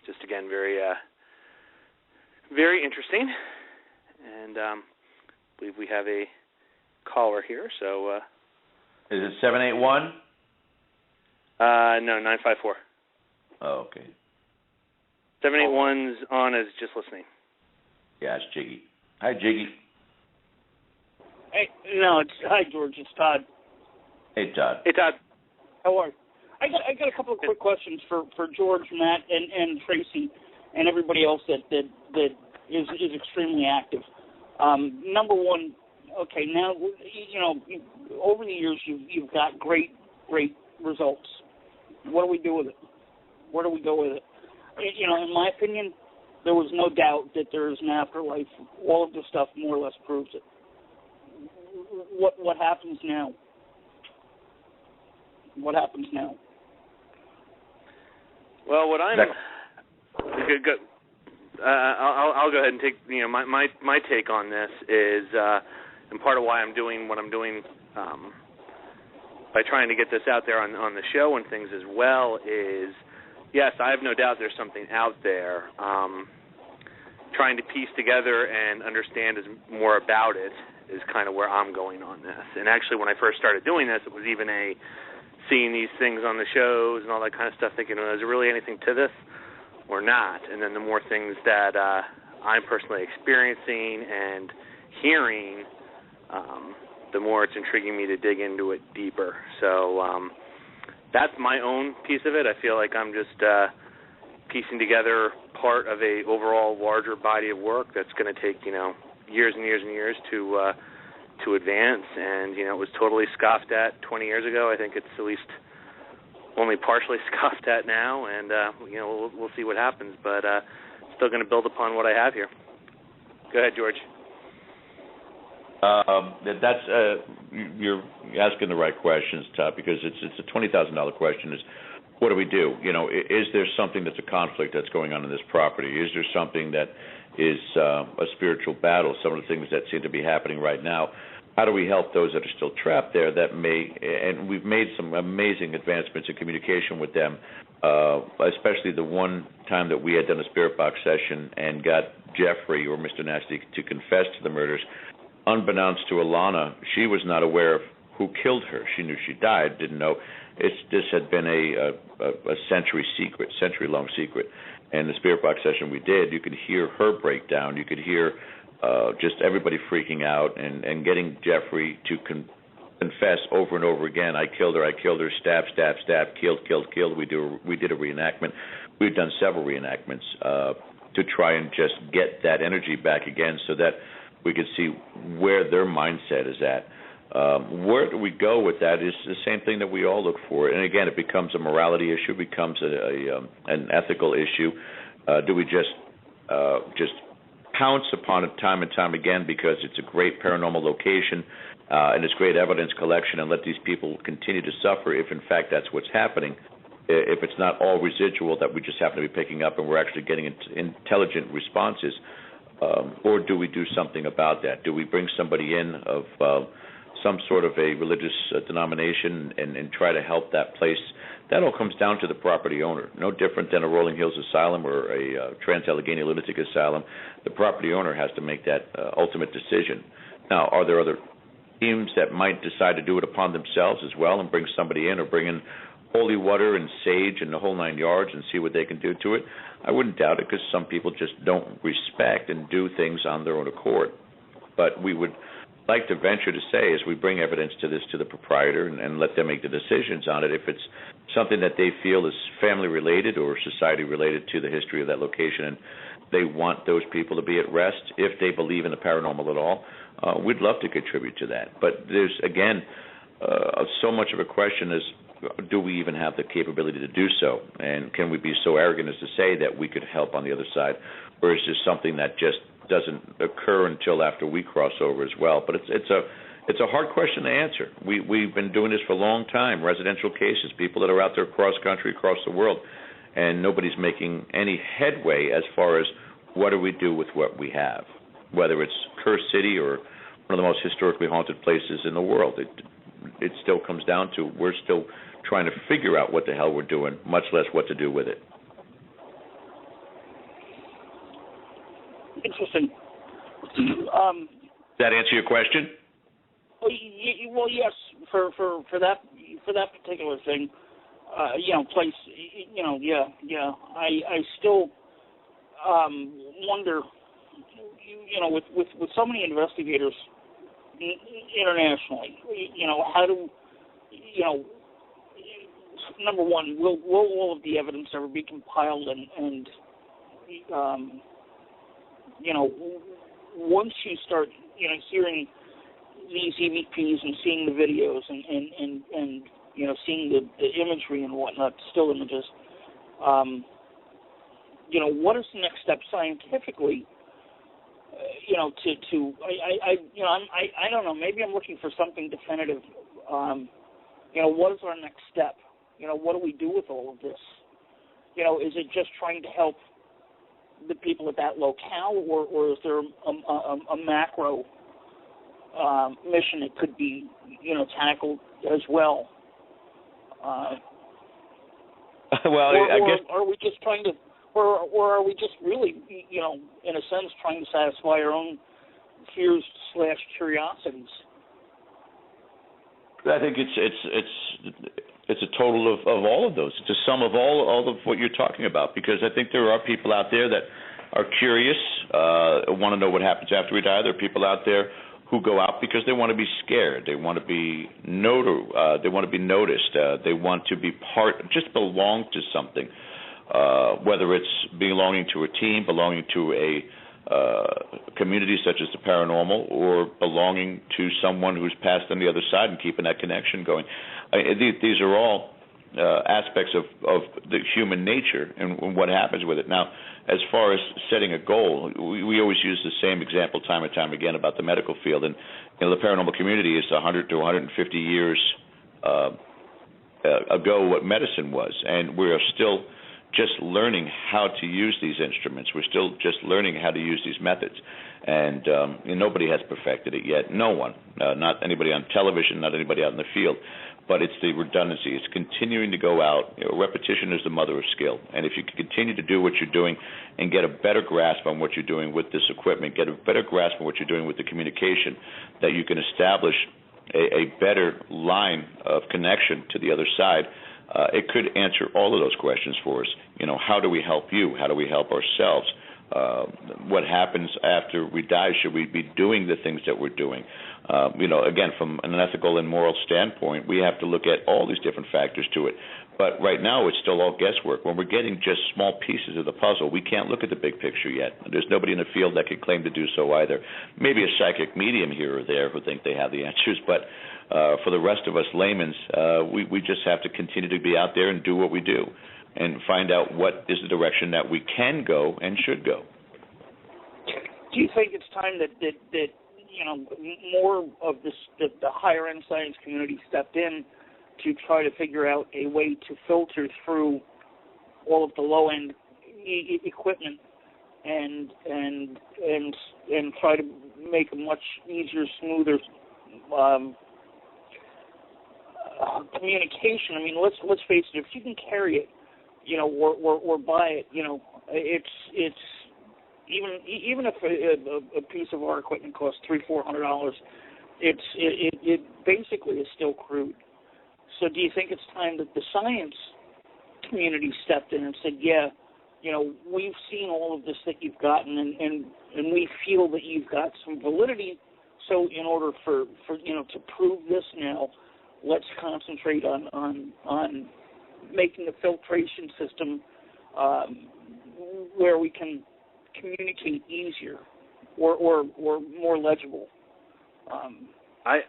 just again, very very interesting. And I believe we have a caller here. So is it 781? No, 954. Oh, okay. 781's on as just listening. Yeah, it's Jiggy. Hi, Jiggy. Hey, no, hi, George. It's Todd. Hey, Todd. Hey, Todd. How are you? I got a couple of quick questions for George, Matt, and Tracy, and everybody else that is extremely active. Number one, okay, now over the years you've got great results. What do we do with it? Where do we go with it? In my opinion, there was no doubt that there is an afterlife. All of this stuff more or less proves it. What happens now? What happens now? Well, what I'm good. I'll go ahead and take my take on this is, and part of why I'm doing what I'm doing by trying to get this out there on the show and things as well is, yes, I have no doubt there's something out there. Trying to piece together and understand more about it is kind of where I'm going on this. And actually, when I first started doing this, it was even seeing these things on the shows and all that kind of stuff, thinking, is there really anything to this or not? And then the more things that I'm personally experiencing and hearing, the more it's intriguing me to dig into it deeper. So that's my own piece of it. I feel like I'm just piecing together part of a overall larger body of work that's going to take years and years and years to to advance, and it was totally scoffed at 20 years ago. I think it's at least only partially scoffed at now, and we'll see what happens. But still going to build upon what I have here. Go ahead, George. You're asking the right questions, Todd, because it's a $20,000 question. Is what do we do? Is there something that's a conflict that's going on in this property? Is there something that is a spiritual battle? Some of the things that seem to be happening right now. How do we help those that are still trapped there? And we've made some amazing advancements in communication with them, especially the one time that we had done a spirit box session and got Jeffrey or Mr. Nasty to confess to the murders. Unbeknownst to Alana, she was not aware of who killed her. She knew she died, didn't know. This had been a century-long secret. And the spirit box session we did, you could hear her breakdown. You could hear just everybody freaking out and getting Jeffrey to confess over and over again, I killed her, stab, killed. We did a reenactment. We've done several reenactments to try and just get that energy back again so that we could see where their mindset is at. Where do we go with that is the same thing that we all look for. And again, it becomes a morality issue, becomes an ethical issue. Do we just pounce upon it time and time again because it's a great paranormal location and it's great evidence collection and let these people continue to suffer if in fact that's what's happening? If it's not all residual that we just happen to be picking up and we're actually getting intelligent responses, or do we do something about that? Do we bring somebody in of some sort of a religious denomination and try to help that place? That all comes down to the property owner. No different than a Rolling Hills Asylum or a Trans-Allegheny Lunatic Asylum. The property owner has to make that ultimate decision. Now, are there other teams that might decide to do it upon themselves as well and bring somebody in or bring in holy water and sage and the whole 9 yards and see what they can do to it? I wouldn't doubt it because some people just don't respect and do things on their own accord. But we would like to venture to say, as we bring evidence to this to the proprietor and let them make the decisions on it, if it's something that they feel is family related or society related to the history of that location and they want those people to be at rest, if they believe in the paranormal at all, we'd love to contribute to that. But there's, again, so much of a question is, do we even have the capability to do so? And can we be so arrogant as to say that we could help on the other side? Or is this something that just doesn't occur until after we cross over as well? But it's a hard question to answer. We've been doing this for a long time, residential cases, people that are out there across country, across the world, and nobody's making any headway as far as what do we do with what we have, whether it's Kerr City or one of the most historically haunted places in the world. It still comes down to we're still trying to figure out what the hell we're doing, much less what to do with it. Interesting. Does that answer your question? Well, yes. For that particular thing, place. Yeah. I still wonder. With so many investigators internationally, how do number one, will all of the evidence ever be compiled and once you start hearing these EVPs and seeing the videos and seeing the imagery and whatnot, still images, what is the next step scientifically? I don't know. Maybe I'm looking for something definitive. What is our next step? What do we do with all of this? Is it just trying to help the people at that locale, or is there a macro mission that could be, tackled as well? I guess. Are we just trying to? Or are we just really, in a sense, trying to satisfy our own fears / curiosities? I think it's a total of all of those. It's a sum of all of what you're talking about, because I think there are people out there that are curious, want to know what happens after we die. There are people out there who go out because they want to be scared. They want to be they want to be noticed. They want to be just belong to something. Whether it's belonging to a team, belonging to communities such as the paranormal, or belonging to someone who's passed on the other side and keeping that connection going. These are all aspects of the human nature and what happens with it. Now, as far as setting a goal, we always use the same example time and time again about the medical field. And the paranormal community is 100 to 150 years ago what medicine was, and we are still just learning how to use these instruments. We're still just learning how to use these methods, and nobody has perfected it yet. No one, not anybody on television, not anybody out in the field. But it's the redundancy. It's continuing to go out. Repetition is the mother of skill. And if you can continue to do what you're doing and get a better grasp on what you're doing with this equipment, get a better grasp on what you're doing with the communication, that you can establish a better line of connection to the other side, it could answer all of those questions for us. How do we help you? How do we help ourselves? What happens after we die? Should we be doing the things that we're doing? Again, from an ethical and moral standpoint, we have to look at all these different factors to it. But right now, it's still all guesswork. When we're getting just small pieces of the puzzle, we can't look at the big picture yet. There's nobody in the field that can claim to do so either. Maybe a psychic medium here or there who think they have the answers, but for the rest of us laymen, we just have to continue to be out there and do what we do and find out what is the direction that we can go and should go. Do you think it's time that more of the higher end science community stepped in to try to figure out a way to filter through all of the low end equipment and try to make a much easier, smoother communication? I mean, let's face it. If you can carry it, or buy it, it's even if a piece of our equipment costs $300-400, it basically is still crude. So do you think it's time that the science community stepped in and said, we've seen all of this that you've gotten, and we feel that you've got some validity. So in order for to prove this now, let's concentrate on making the filtration system where we can communicate easier or more legible. I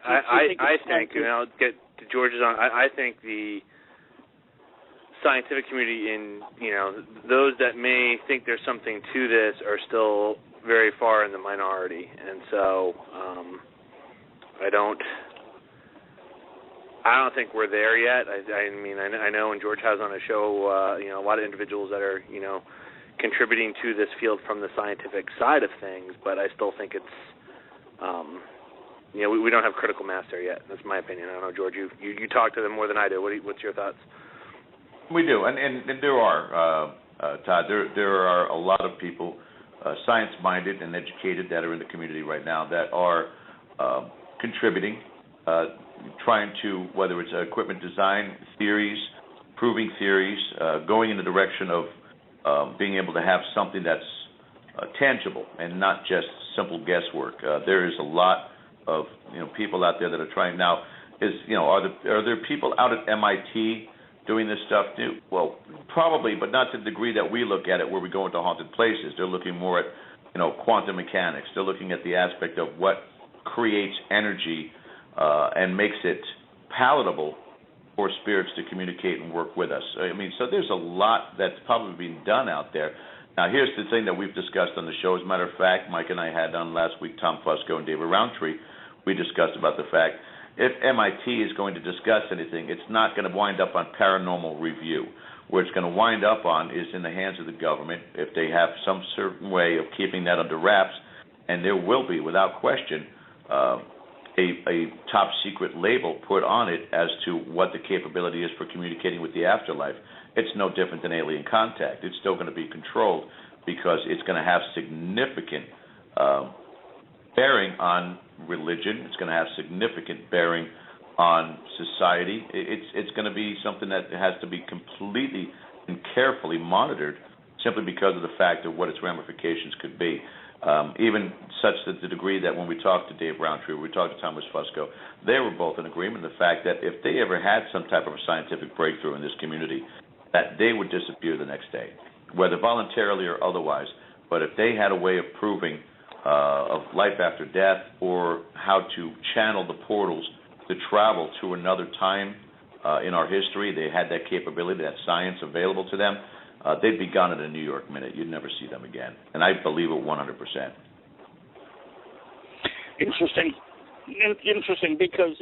think, get to George's on. I think the scientific community, in those that may think there's something to this, are still very far in the minority, and so I don't think we're there yet. I know, and George has on a show, a lot of individuals that are, contributing to this field from the scientific side of things, but I still think it's, we don't have critical mass there yet. That's my opinion. I don't know, George, you talk to them more than I do. What's your thoughts? We do, and there are, Todd, there are a lot of people, science-minded and educated, that are in the community right now that are contributing, trying to, whether it's equipment design theories, proving theories, going in the direction of being able to have something that's tangible and not just simple guesswork. There is a lot of people out there that are trying now. Are there people out at MIT doing this stuff too? Well, probably, but not to the degree that we look at it, where we go into haunted places. They're looking more at quantum mechanics. They're looking at the aspect of what creates energy and makes it palatable for spirits to communicate and work with us. So there's a lot that's probably being done out there. Now, here's the thing that we've discussed on the show. As a matter of fact, Mike and I had on last week, Tom Fusco and David Roundtree. We discussed about the fact if MIT is going to discuss anything, it's not going to wind up on Paranormal Review. Where it's going to wind up on is in the hands of the government, if they have some certain way of keeping that under wraps, and there will be, without question, a top secret label put on it as to what the capability is for communicating with the afterlife. It's no different than alien contact. It's still going to be controlled because it's going to have significant bearing on religion. It's going to have significant bearing on society. It's going to be something that has to be completely and carefully monitored, simply because of the fact of what its ramifications could be. Even such that the degree that when we talked to Dave Roundtree, we talked to Thomas Fusco, they were both in agreement in the fact that if they ever had some type of a scientific breakthrough in this community, that they would disappear the next day, whether voluntarily or otherwise. But if they had a way of proving of life after death or how to channel the portals to travel to another time in our history, they had that capability, that science available to them, they'd be gone in a New York minute. You'd never see them again. And I believe it 100%. Interesting, because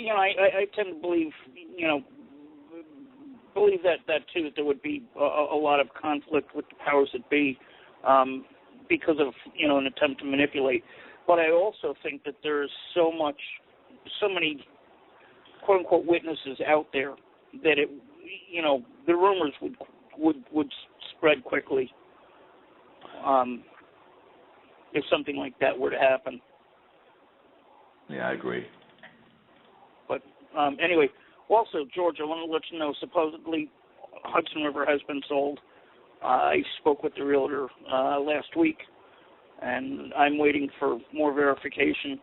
I tend to believe that too, that there would be a lot of conflict with the powers that be because of an attempt to manipulate. But I also think that there's so many quote unquote witnesses out there that the rumors would spread quickly if something like that were to happen. Yeah, I agree. But anyway, also, George, I want to let you know, supposedly Hudson River has been sold. I spoke with the realtor last week, and I'm waiting for more verification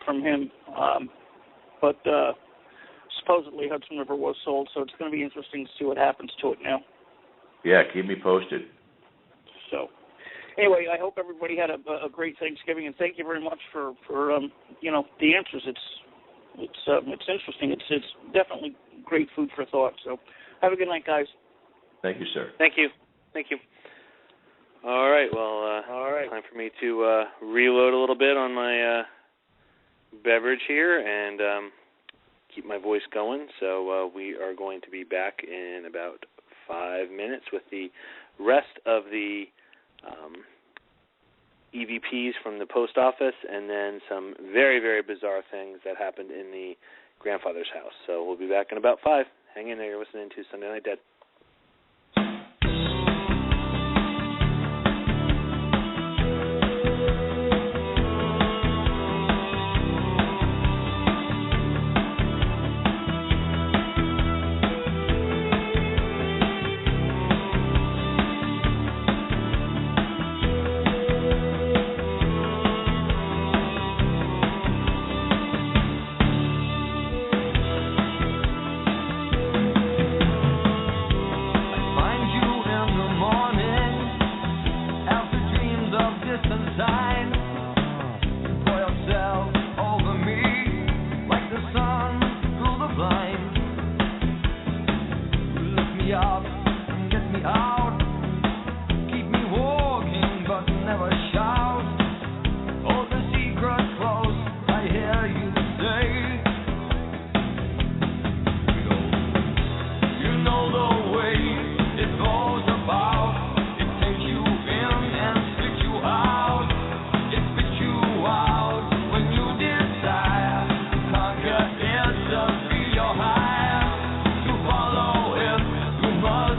from him. But supposedly Hudson River was sold, so it's going to be interesting to see what happens to it now. Yeah, keep me posted. So, anyway, I hope everybody had a great Thanksgiving, and thank you very much for the answers. It's interesting. It's definitely great food for thought. So, have a good night, guys. Thank you, sir. Thank you. All right. Well, time for me to reload a little bit on my beverage here and keep my voice going. So we are going to be back in about 5 minutes with the rest of the EVPs from the post office, and then some very, very bizarre things that happened in the grandfather's house. So we'll be back in about 5. Hang in there. You're listening to Sunday Night Dead. Your higher to follow if you must.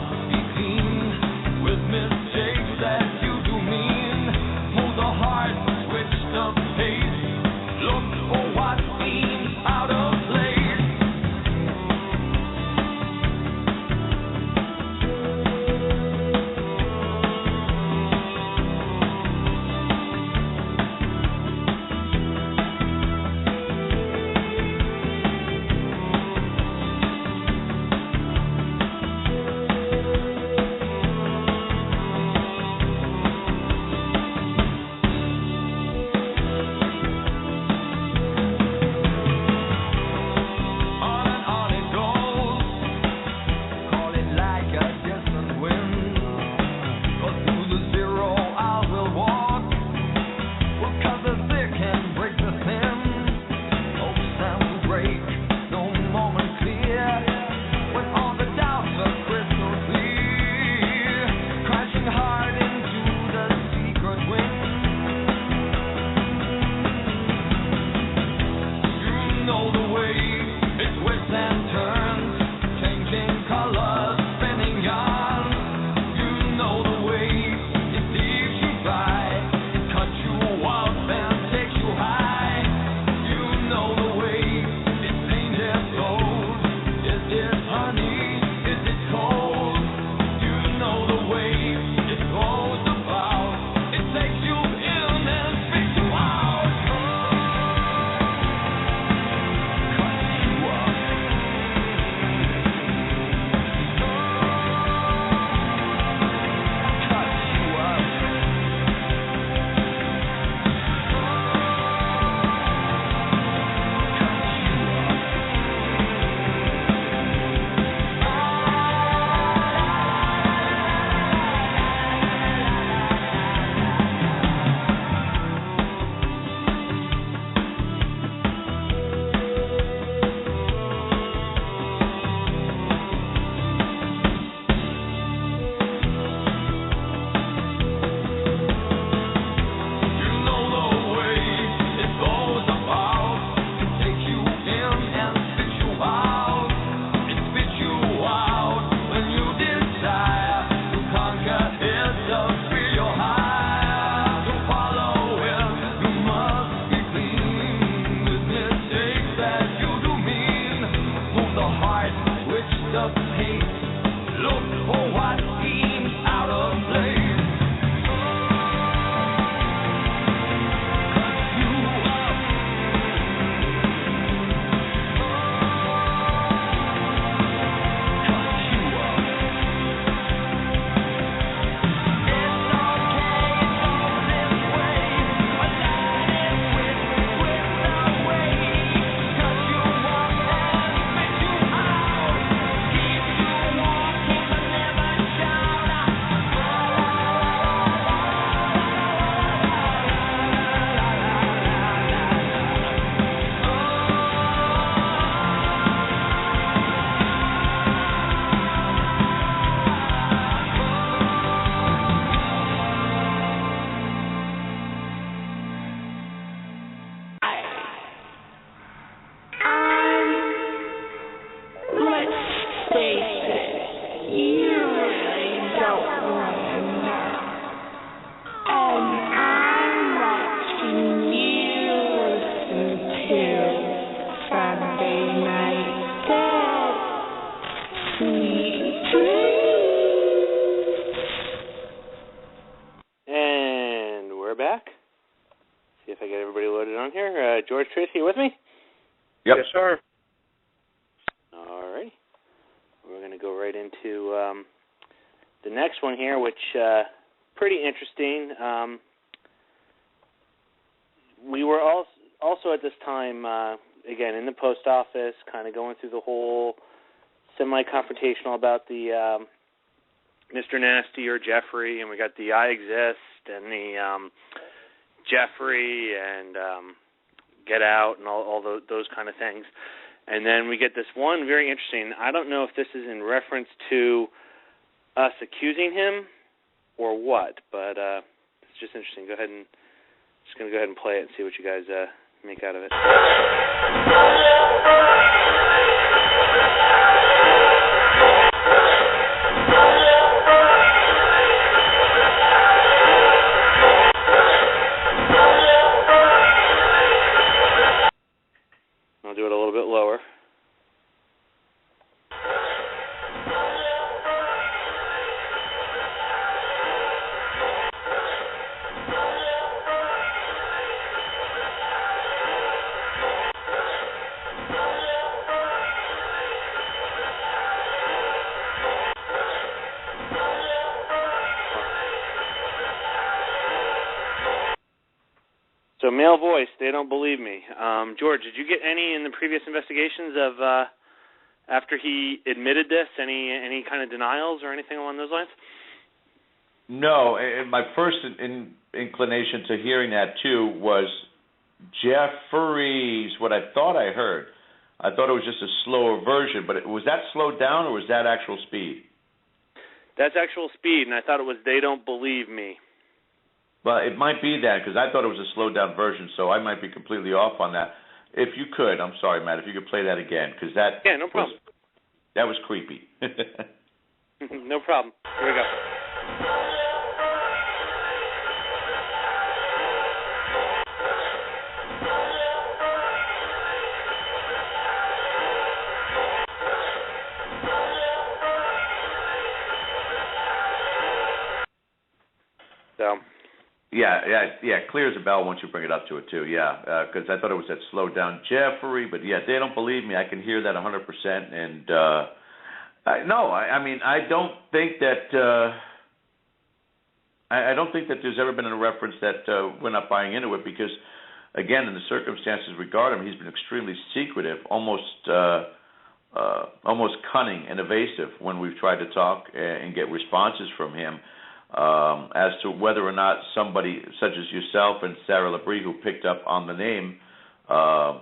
switched up pace. Look for what seems out of place. George Tracy, with me? Yep. Yes, sir. All right. We're going to go right into the next one here, which pretty interesting. We were also at this time, again, in the post office, kind of going through the whole semi-confrontational about the Mr. Nasty or Jeffrey, and we got the I Exist and the Jeffrey and Get Out and all those kind of things. And then we get this one very interesting. I don't know if this is in reference to us accusing him or what, but it's just interesting. Just going to go ahead and play it and see what you guys make out of it. I'll do it a little bit lower. So male voice, they don't believe me. George, did you get any in the previous investigations of after he admitted this, any kind of denials or anything along those lines? No, and my first inclination to hearing that too was Jeffries. What I thought I heard, I thought it was just a slower version, but was that slowed down or was that actual speed? That's actual speed, and I thought it was They Don't Believe Me. Well, it might be that, because I thought it was a slowed-down version, so I might be completely off on that. If you could, I'm sorry, Matt, if you could play that again, because that yeah, no problem. That was creepy. No problem. Here we go. So. Yeah, clear as a bell once you bring it up to it, too, because I thought it was that slowed down Jeffrey, but yeah, They Don't Believe Me, I can hear that 100%, and I don't think that, I don't think that there's ever been a reference that we're not buying into it, because, again, in the circumstances regarding him, he's been extremely secretive, almost cunning and evasive when we've tried to talk and get responses from him. As to whether or not somebody such as yourself and Sarah Labrie, who picked up on the name of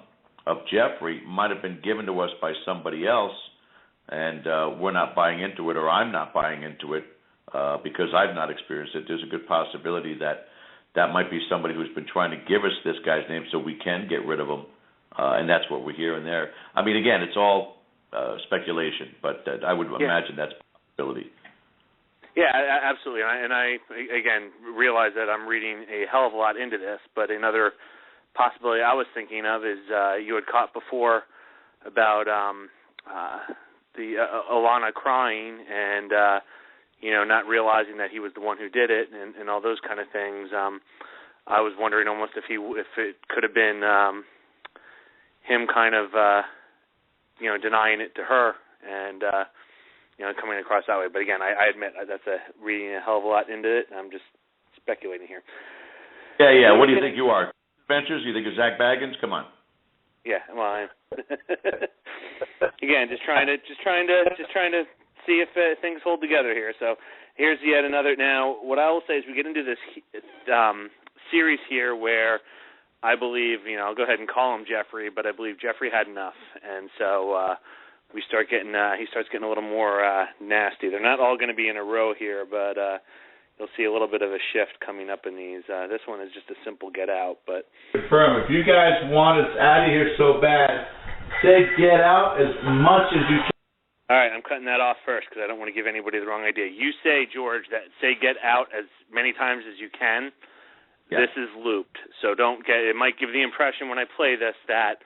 Jeffrey, might have been given to us by somebody else, and we're not buying into it, or I'm not buying into it, because I've not experienced it. There's a good possibility that might be somebody who's been trying to give us this guy's name so we can get rid of him, and that's what we're hearing there. I mean, again, it's all speculation, but I would imagine that's a possibility. Yeah, absolutely. And I again, realize that I'm reading a hell of a lot into this, but another possibility I was thinking of is you had caught before about Alana crying and not realizing that he was the one who did it and all those kind of things. I was wondering almost if it could have been him kind of denying it to her and coming across that way. But again, I admit that's reading a hell of a lot into it. I'm just speculating here. Yeah. What do you think you are? Ventures? You think you're Zach Baggins? Come on. Yeah. Well, again, just trying to see if things hold together here. So here's yet another. Now, what I will say is we get into this series here where I believe, I'll go ahead and call him Jeffrey, but I believe Jeffrey had enough, and so he starts getting a little more nasty. They're not all going to be in a row here, but you'll see a little bit of a shift coming up in these. This one is just a simple get out, but confirm. If you guys want us out of here so bad, say get out as much as you can. All right, I'm cutting that off first because I don't want to give anybody the wrong idea. You say, George, say get out as many times as you can. Yeah. This is looped, so it might give the impression when I play this that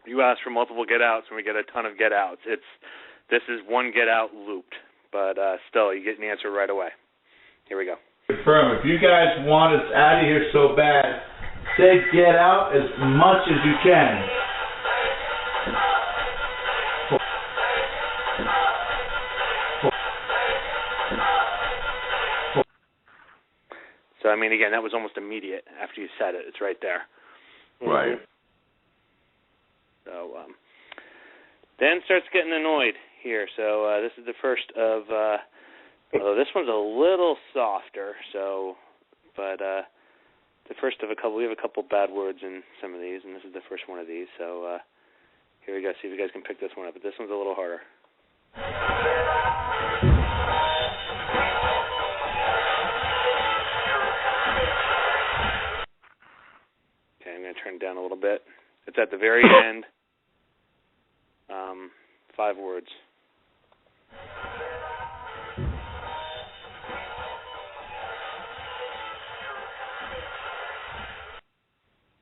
you ask for multiple get outs and we get a ton of get outs. This is one get out looped, but still you get an answer right away. Here we go. Confirm. If you guys want us out of here so bad, say get out as much as you can. So, again, that was almost immediate after you said it. It's right there. Right. So, then starts getting annoyed here. So, this is the first of, this one's a little softer, but the first of a couple, we have a couple bad words in some of these, and this is the first one of these. So, here we go. See if you guys can pick this one up. But this one's a little harder. I'm going to turn it down a little bit. It's at the very end. 5 words.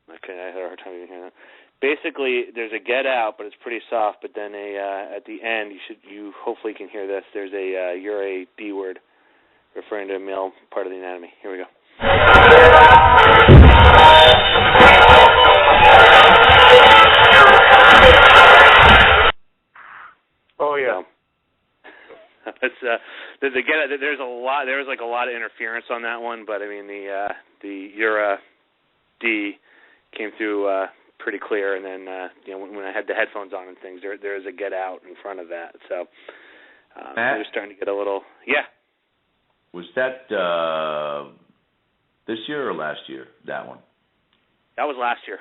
Okay, I had a hard time even hearing that. Basically, there's a get out, but it's pretty soft. But then at the end, you hopefully can hear this. There's you're a D word, referring to a male part of the anatomy. Here we go. Oh yeah. It's there's a lot. There was like a lot of interference on that one, but the Eura D came through pretty clear, and then when I had the headphones on and things, there is a get out in front of that. So I was starting to get a little Was that this year or last year? That one. That was last year.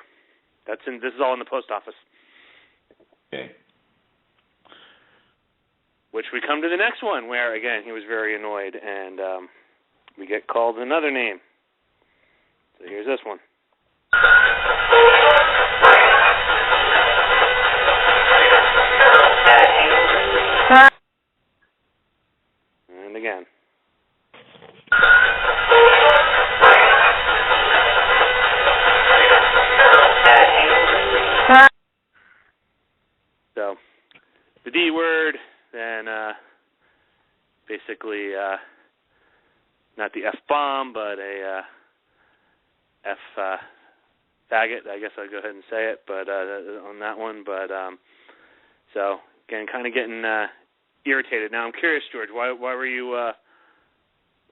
This is all in the post office. Okay. Which we come to the next one where, again, he was very annoyed, and we get called another name. So here's this one. And again. So, the D word, then basically not the F-bomb, but a F faggot, I guess I'll go ahead and say it, but on that one. But so, again, kind of getting irritated. Now, I'm curious, George, why were you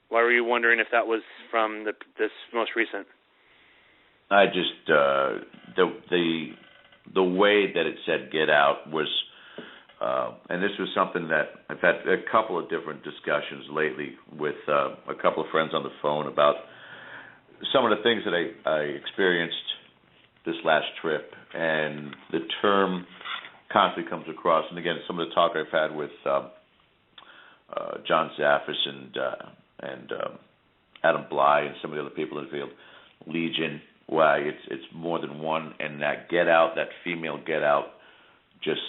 wondering if that was from this most recent? I just the way that it said "get out" was, and this was something that I've had a couple of different discussions lately with a couple of friends on the phone about some of the things that I experienced this last trip, and the term constantly comes across. And again, some of the talk I've had with John Zaffis and Adam Bly and some of the other people in the field, Legion. Why it's more than one, and that get out, that female get out, just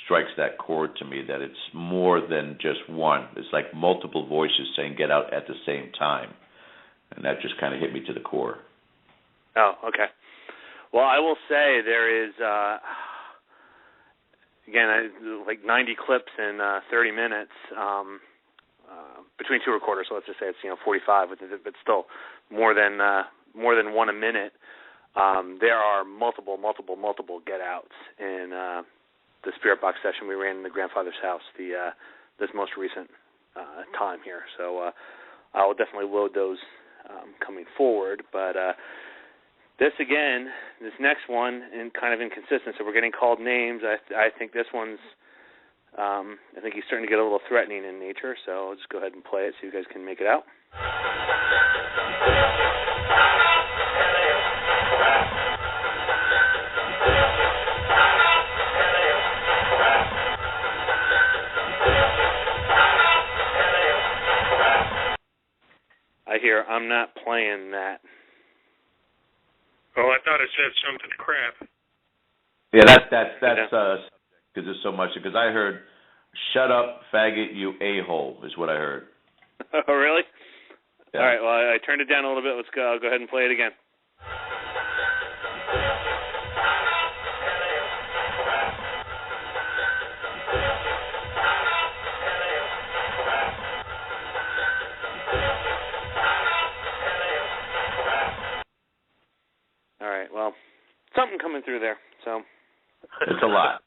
strikes that chord to me that it's more than just one. It's like multiple voices saying get out at the same time, and that just kind of hit me to the core. Oh, okay. Well, I will say there is, again, like 90 clips in 30 minutes between two recorders. So let's just say it's 45, but still more than 1 a minute. There are multiple get outs in the Spirit Box session we ran in the grandfather's house. This most recent time here. So I will definitely load those coming forward, but. This next one, and kind of inconsistent. So we're getting called names. I think this one's. I think he's starting to get a little threatening in nature. So I'll just go ahead and play it so you guys can make it out. I hear I'm not playing that. Oh, I thought it said something crap. Yeah, that's because there's so much. Because I heard, "Shut up, faggot, you a-hole," is what I heard. Oh, really? Yeah. All right. Well, I turned it down a little bit. Let's go. I'll go ahead and play it again. All right. Well, something coming through there. So. It's a lot.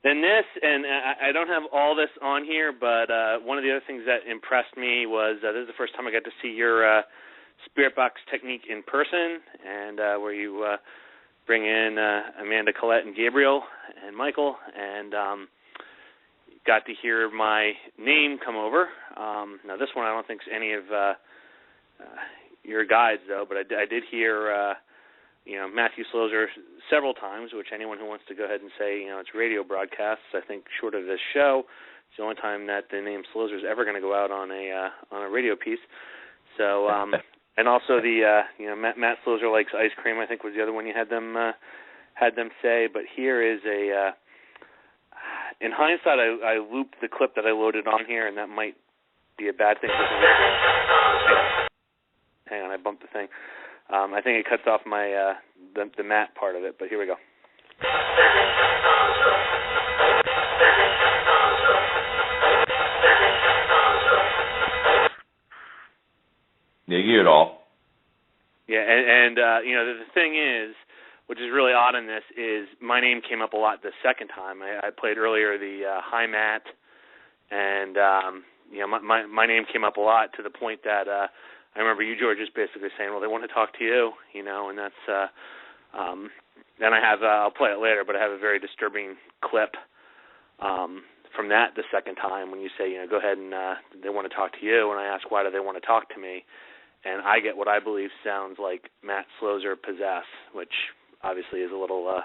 Then this, and I don't have all this on here, but one of the other things that impressed me was this is the first time I got to see your Spirit Box technique in person, and where you bring in Amanda, Colette, and Gabriel, and Michael, and got to hear my name come over. Now this one I don't think is any of your guides, though, but I did hear Matthew Slozer several times, which anyone who wants to go ahead and say, it's radio broadcasts, I think short of this show, it's the only time that the name Slozer is ever going to go out on a radio piece. So, and also the, Matt Slozer likes ice cream, I think was the other one you had them say, but here is in hindsight, I looped the clip that I loaded on here, and that might be a bad thing. Hang on, I bumped the thing. I think it cuts off my the Matt part of it, but here we go. Yeah, you hear it all. Yeah, and the thing is, which is really odd in this, is my name came up a lot the second time. I played earlier the Hi Matt, and my name came up a lot to the point that I remember you, George, just basically saying, well, they want to talk to you, and that's, then I have, I'll play it later, but I have a very disturbing clip from that the second time when you say, go ahead and they want to talk to you, and I ask, why do they want to talk to me? And I get what I believe sounds like Matt Slozer possess, which obviously is a little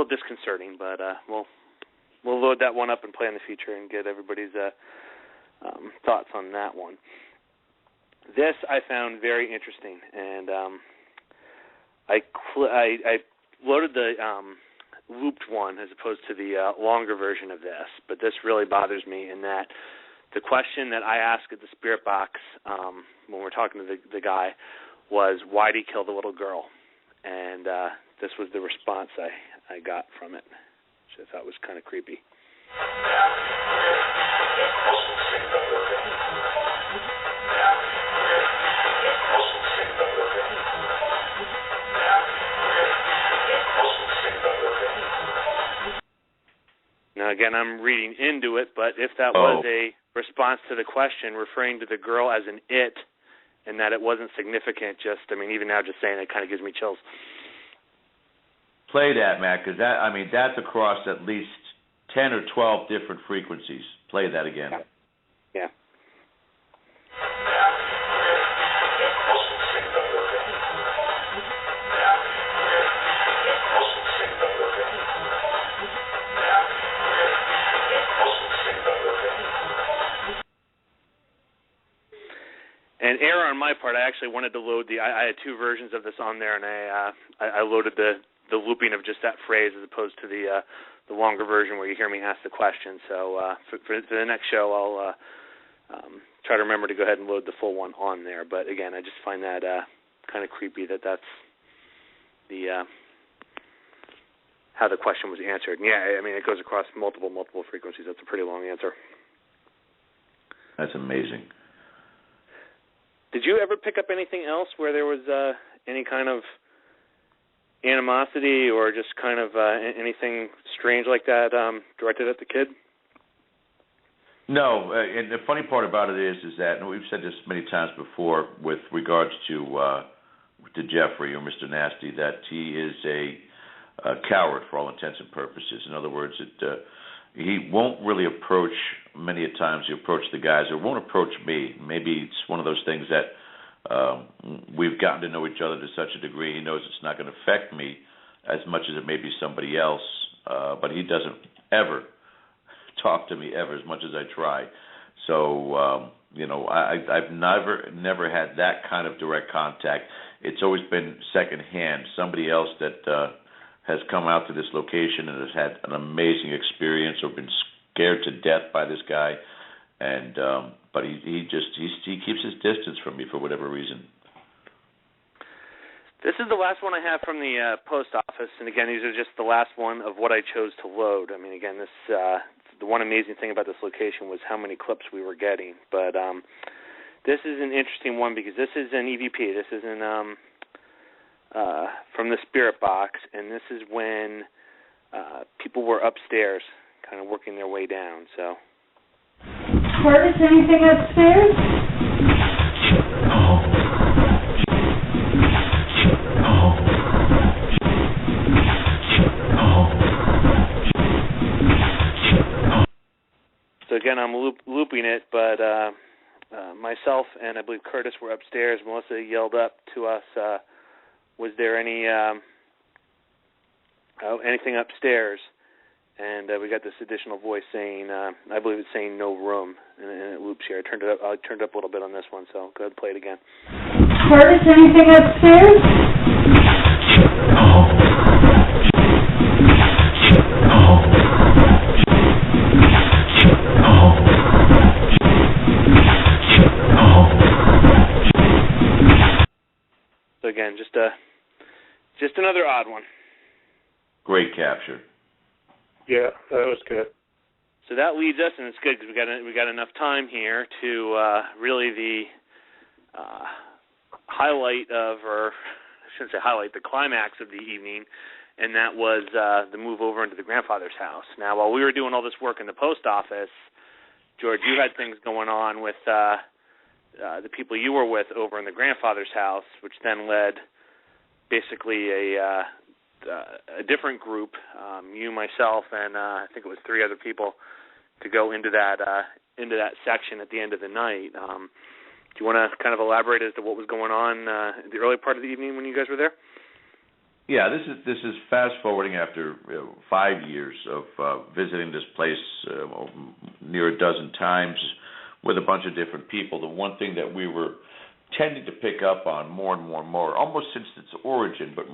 disconcerting, but we'll load that one up and play in the future and get everybody's thoughts on that one. This I found very interesting, and I loaded the looped one as opposed to the longer version of this, but this really bothers me in that the question that I asked at the Spirit Box when we're talking to the guy was, why did he kill the little girl? And this was the response I got from it, which I thought was kind of creepy. Now, again, I'm reading into it, but if that was a response to the question, referring to the girl as an it, and that it wasn't significant, even now just saying it kind of gives me chills. Play that, Matt, because that's across at least 10 or 12 different frequencies. Play that again. Yeah. And error on my part, I actually wanted to load I had two versions of this on there, and I loaded the looping of just that phrase as opposed to the longer version where you hear me ask the question. So for the next show, I'll try to remember to go ahead and load the full one on there. But again, I just find that kind of creepy that's the how the question was answered. And yeah, I mean, it goes across multiple frequencies. That's a pretty long answer. That's amazing. Did you ever pick up anything else where there was any kind of animosity or just kind of anything strange like that directed at the kid? No, and the funny part about it is that, and we've said this many times before with regards to Jeffrey or Mr. Nasty, that he is a coward for all intents and purposes. In other words, he won't really approach, many a times he approached the guys, or won't approach me. Maybe it's one of those things that we've gotten to know each other to such a degree, he knows it's not going to affect me as much as it may be somebody else, but he doesn't ever talk to me ever, as much as I try. So, I've never had that kind of direct contact. It's always been secondhand. Somebody else that has come out to this location and has had an amazing experience or been scared to death by this guy, and but he keeps his distance from me for whatever reason. This is the last one I have from the post office, and again, these are just the last one of what I chose to load. I mean, again, this the one amazing thing about this location was how many clips we were getting. But this is an interesting one because this is an EVP. This is from the Spirit Box, and this is when people were upstairs, kind of working their way down. So. Curtis, anything upstairs? So again, I'm looping it, but myself and I believe Curtis were upstairs. Melissa yelled up to us, was there anything upstairs? And we got this additional voice saying, I believe it's saying no room, and it loops here. I turned it up a little bit on this one, so go ahead and play it again. Curtis, anything upstairs? So again, just another odd one. Great capture. Yeah, that was good. So that leads us, and it's good because we got enough time here to really the highlight of, or I shouldn't say highlight, the climax of the evening, and that was the move over into the grandfather's house. Now, while we were doing all this work in the post office, George, you had things going on with the people you were with over in the grandfather's house, which then led basically a different group, you, myself, and I think it was 3 other people, to go into that section at the end of the night. Do you want to kind of elaborate as to what was going on in the early part of the evening when you guys were there? Yeah, this is fast forwarding after 5 years of visiting this place near a dozen times with a bunch of different people. The one thing that we were tending to pick up on more and more, almost since its origin, but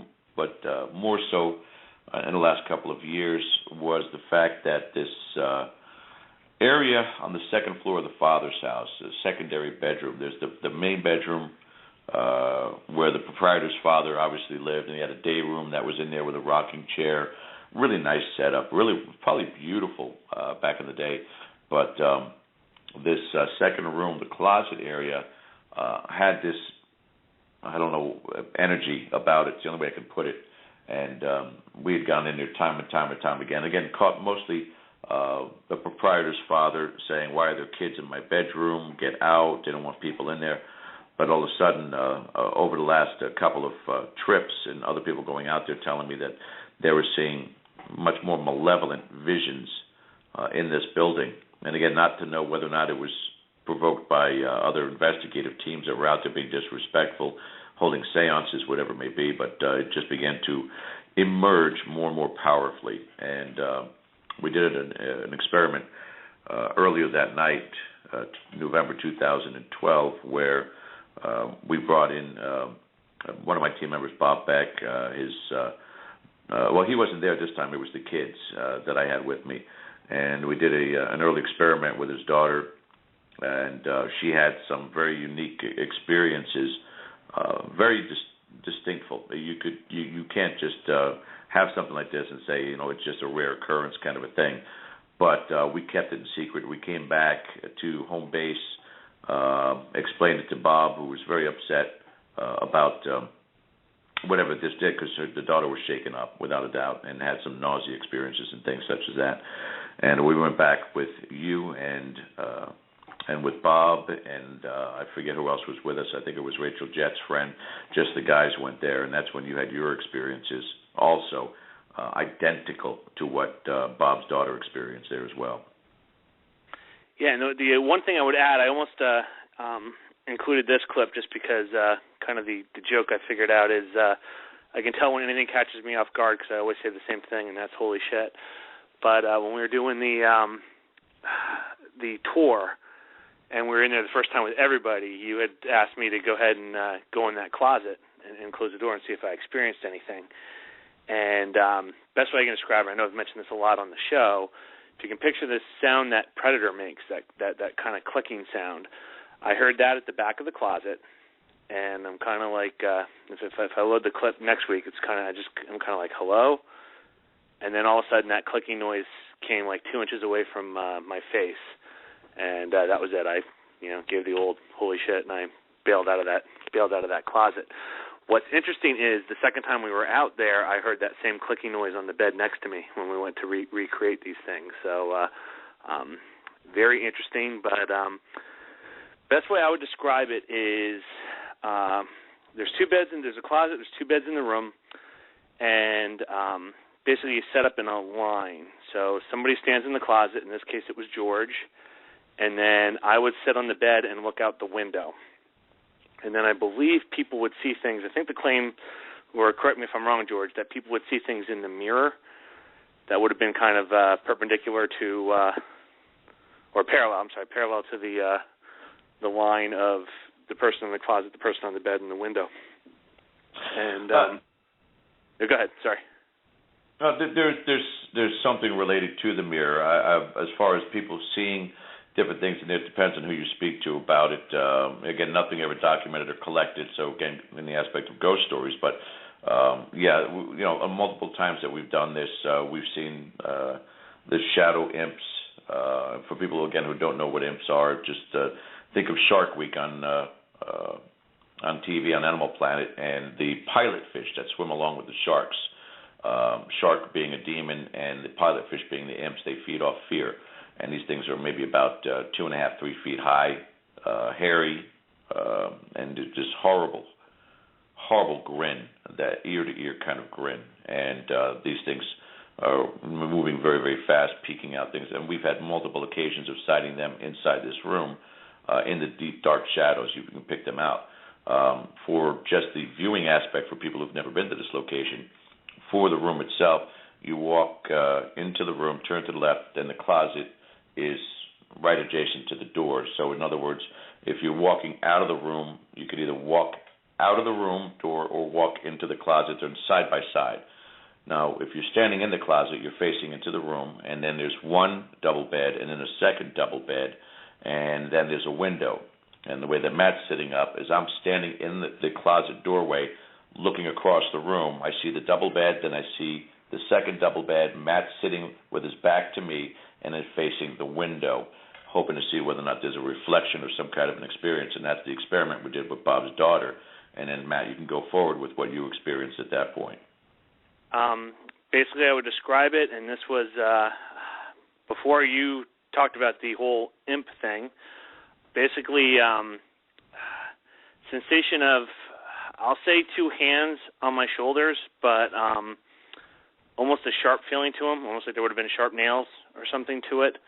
more so in the last couple of years, was the fact that this area on the second floor of the father's house, a secondary bedroom, there's the main bedroom where the proprietor's father obviously lived, and he had a day room that was in there with a rocking chair. Really nice setup, really probably beautiful back in the day. But this second room, the closet area, had this, I don't know, energy about it. It's the only way I can put it. And we had gone in there time and time again. Again, caught mostly the proprietor's father saying, "Why are there kids in my bedroom? Get out. They don't want people in there." But all of a sudden, over the last couple of trips, and other people going out there telling me that they were seeing much more malevolent visions in this building. And again, not to know whether or not it was provoked by other investigative teams that were out there being disrespectful, holding seances, whatever it may be, but it just began to emerge more and more powerfully. And we did an experiment earlier that night, November 2012, where we brought in one of my team members, Bob Beck. Well, he wasn't there this time. It was the kids that I had with me. And we did an early experiment with his daughter, and she had some very unique experiences, very distinctful. You can't just have something like this and say, it's just a rare occurrence kind of a thing. But we kept it in secret. We came back to home base, explained it to Bob, who was very upset about whatever this did, because the daughter was shaken up, without a doubt, and had some nausea experiences and things such as that. And we went back with you and with Bob, and I forget who else was with us. I think it was Rachel Jett's friend. Just the guys went there, and that's when you had your experiences also identical to what Bob's daughter experienced there as well. Yeah, and the one thing I would add, I almost included this clip just because kind of the joke I figured out is I can tell when anything catches me off guard because I always say the same thing, and that's holy shit. But when we were doing the tour, and we were in there the first time with everybody, you had asked me to go ahead and go in that closet and close the door and see if I experienced anything. And best way I can describe it, I know I've mentioned this a lot on the show, if you can picture this sound that Predator makes, that kind of clicking sound, I heard that at the back of the closet, and I'm kind of like, if I load the clip next week, I'm kind of like, hello? And then all of a sudden that clicking noise came like 2 inches away from my face. And that was it. I, gave the old holy shit, and I bailed out of that closet. What's interesting is the second time we were out there, I heard that same clicking noise on the bed next to me when we went to recreate these things. So very interesting. But best way I would describe it is there's two beds and there's a closet. There's two beds in the room, and basically you set up in a line. So somebody stands in the closet. In this case, it was George. And then I would sit on the bed and look out the window. And then I believe people would see things. I think the claim, or correct me if I'm wrong, George, that people would see things in the mirror that would have been kind of perpendicular to, or parallel to the line of the person in the closet, the person on the bed, and the window. And go ahead. Sorry. There's something related to the mirror. As far as people seeing different things, and it depends on who you speak to about it. Again, nothing ever documented or collected, so again, in the aspect of ghost stories. But, multiple times that we've done this, we've seen the shadow imps. For people, again, who don't know what imps are, just think of Shark Week on TV on Animal Planet, and the pilot fish that swim along with the sharks. Shark being a demon, and the pilot fish being the imps. They feed off fear. And these things are maybe about 2.5, 3 feet high, hairy, and just horrible grin, that ear-to-ear kind of grin. And these things are moving very, very fast, peeking out things. And we've had multiple occasions of sighting them inside this room in the deep, dark shadows. You can pick them out. For just the viewing aspect for people who've never been to this location, for the room itself, you walk into the room, turn to the left, and the closet is right adjacent to the door. So in other words, if you're walking out of the room, you could either walk out of the room door or walk into the closet. They're side by side. Now, if you're standing in the closet, you're facing into the room, and then there's one double bed and then a second double bed, and then there's a window. And the way that Matt's sitting up is I'm standing in the closet doorway looking across the room. I see the double bed, then I see the second double bed, Matt sitting with his back to me and then facing the window, hoping to see whether or not there's a reflection or some kind of an experience. And that's the experiment we did with Bob's daughter. And then, Matt, you can go forward with what you experienced at that point. Basically, I would describe it, and this was before you talked about the whole imp thing. Basically, sensation of, I'll say 2 hands on my shoulders, but almost a sharp feeling to them, almost like there would have been sharp nails or something to it.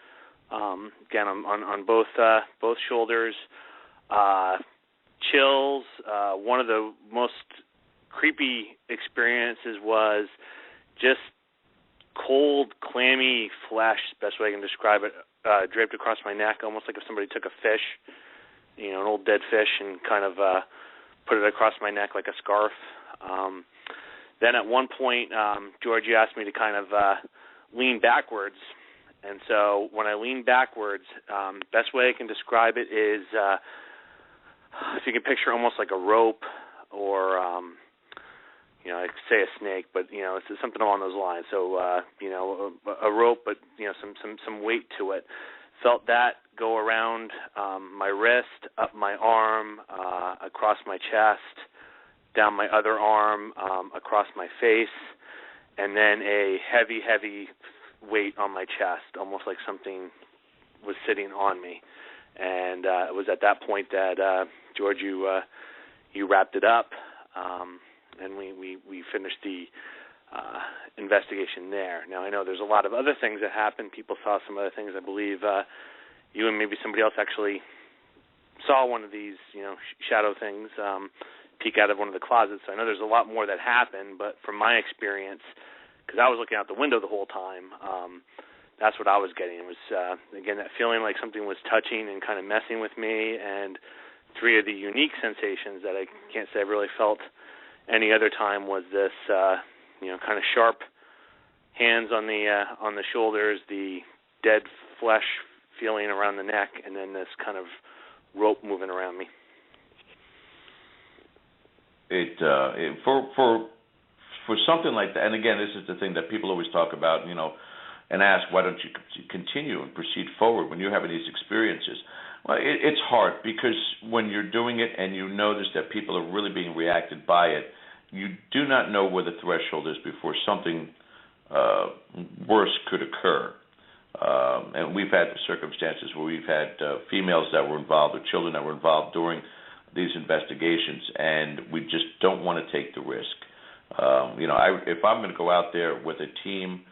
Again, on both shoulders. Chills. One of the most creepy experiences was just cold, clammy flesh, best way I can describe it, draped across my neck, almost like if somebody took a fish, an old dead fish, and kind of put it across my neck like a scarf. Then at one point, George, you asked me to kind of lean backwards. And so when I lean backwards, best way I can describe it is if you can picture almost like a rope or I say a snake, but it's something along those lines. So a rope, but some weight to it. Felt that go around my wrist, up my arm, across my chest, down my other arm, across my face, and then a heavy weight on my chest, almost like something was sitting on me. And it was at that point that George, you wrapped it up, and we finished the investigation there. Now I know there's a lot of other things that happened. People saw some other things. I believe you and maybe somebody else actually saw one of these, shadow things peek out of one of the closets. So I know there's a lot more that happened, but from my experience, because I was looking out the window the whole time, that's what I was getting. It was, again, that feeling like something was touching and kind of messing with me, and three of the unique sensations that I can't say I've really felt any other time was this, kind of sharp hands on the shoulders, the dead flesh feeling around the neck, and then this kind of rope moving around me. For something like that, and again, this is the thing that people always talk about, and ask, why don't you continue and proceed forward when you're having these experiences? Well, it's hard because when you're doing it and you notice that people are really being reacted by it, you do not know where the threshold is before something worse could occur. And we've had circumstances where we've had females that were involved or children that were involved during these investigations, and we just don't want to take the risk. If I'm going to go out there with a team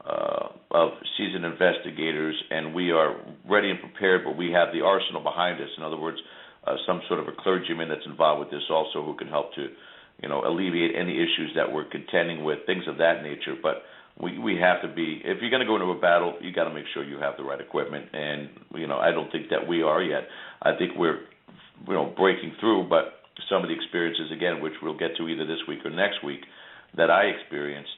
of seasoned investigators and we are ready and prepared, but we have the arsenal behind us, in other words, some sort of a clergyman that's involved with this also who can help to, alleviate any issues that we're contending with, things of that nature. But we have to be, if you're going to go into a battle, you got to make sure you have the right equipment. And, I don't think that we are yet. I think we're, breaking through, but some of the experiences, again, which we'll get to either this week or next week, that I experienced,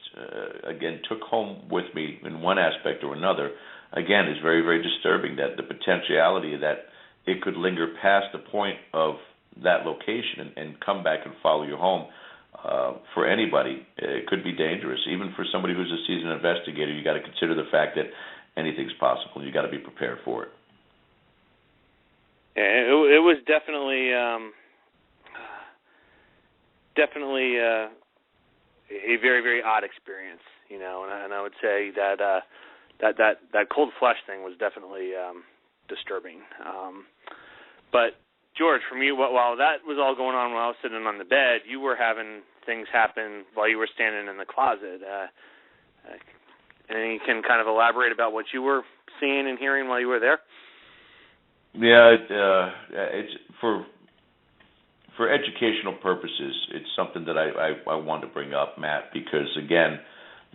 again, took home with me in one aspect or another, again, is very, very disturbing, that the potentiality that it could linger past the point of that location and come back and follow you home. For anybody, it could be dangerous. Even for somebody who's a seasoned investigator, you got to consider the fact that anything's possible. You got to be prepared for it. Yeah, it was definitely a very, very odd experience, and I would say that that cold flesh thing was definitely disturbing. But George, for me, while that was all going on, while I was sitting on the bed, you were having things happen while you were standing in the closet. And you can kind of elaborate about what you were seeing and hearing while you were there? Yeah, it's for educational purposes, it's something that I want to bring up, Matt, because, again,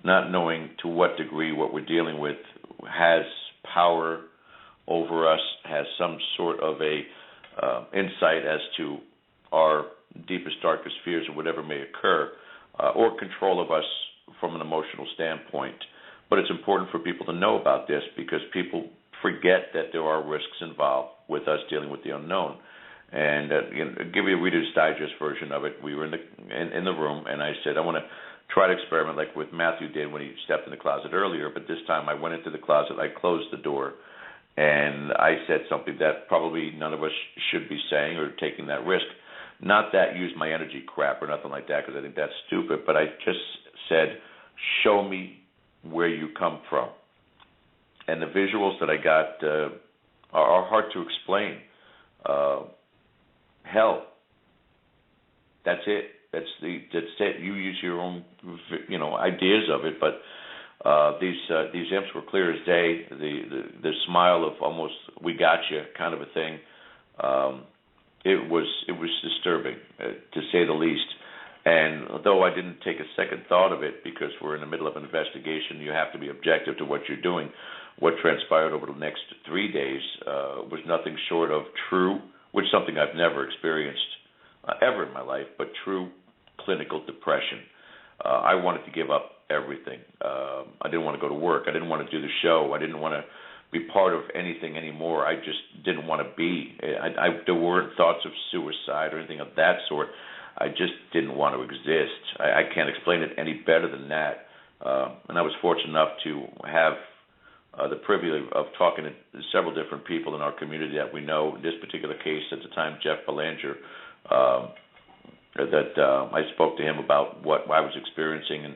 not knowing to what degree what we're dealing with has power over us, has some sort of a insight as to our deepest, darkest fears or whatever may occur, or control of us from an emotional standpoint. But it's important for people to know about this because people forget that there are risks involved with us dealing with the unknown. And give you a Reader's Digest version of it. We were in the room, and I said, I want to try to experiment like what Matthew did when he stepped in the closet earlier, but this time I went into the closet, I closed the door, and I said something that probably none of us should be saying or taking that risk. Not that use my energy crap or nothing like that, because I think that's stupid, but I just said, show me where you come from. And the visuals that I got are hard to explain. Hell. That's it. That's it. You use your own, ideas of it. But these imps were clear as day. The smile of almost "we got you" kind of a thing. It was disturbing, to say the least. And though I didn't take a second thought of it, because we're in the middle of an investigation, you have to be objective to what you're doing. What transpired over the next 3 days was nothing short of true, which is something I've never experienced ever in my life, but true clinical depression. I wanted to give up everything. I didn't want to go to work. I didn't want to do the show. I didn't want to be part of anything anymore. I just didn't want to be. There weren't thoughts of suicide or anything of that sort. I just didn't want to exist. I can't explain it any better than that. And I was fortunate enough to have the privilege of talking to several different people in our community that we know. In this particular case, at the time, Jeff Belanger, I spoke to him about what I was experiencing,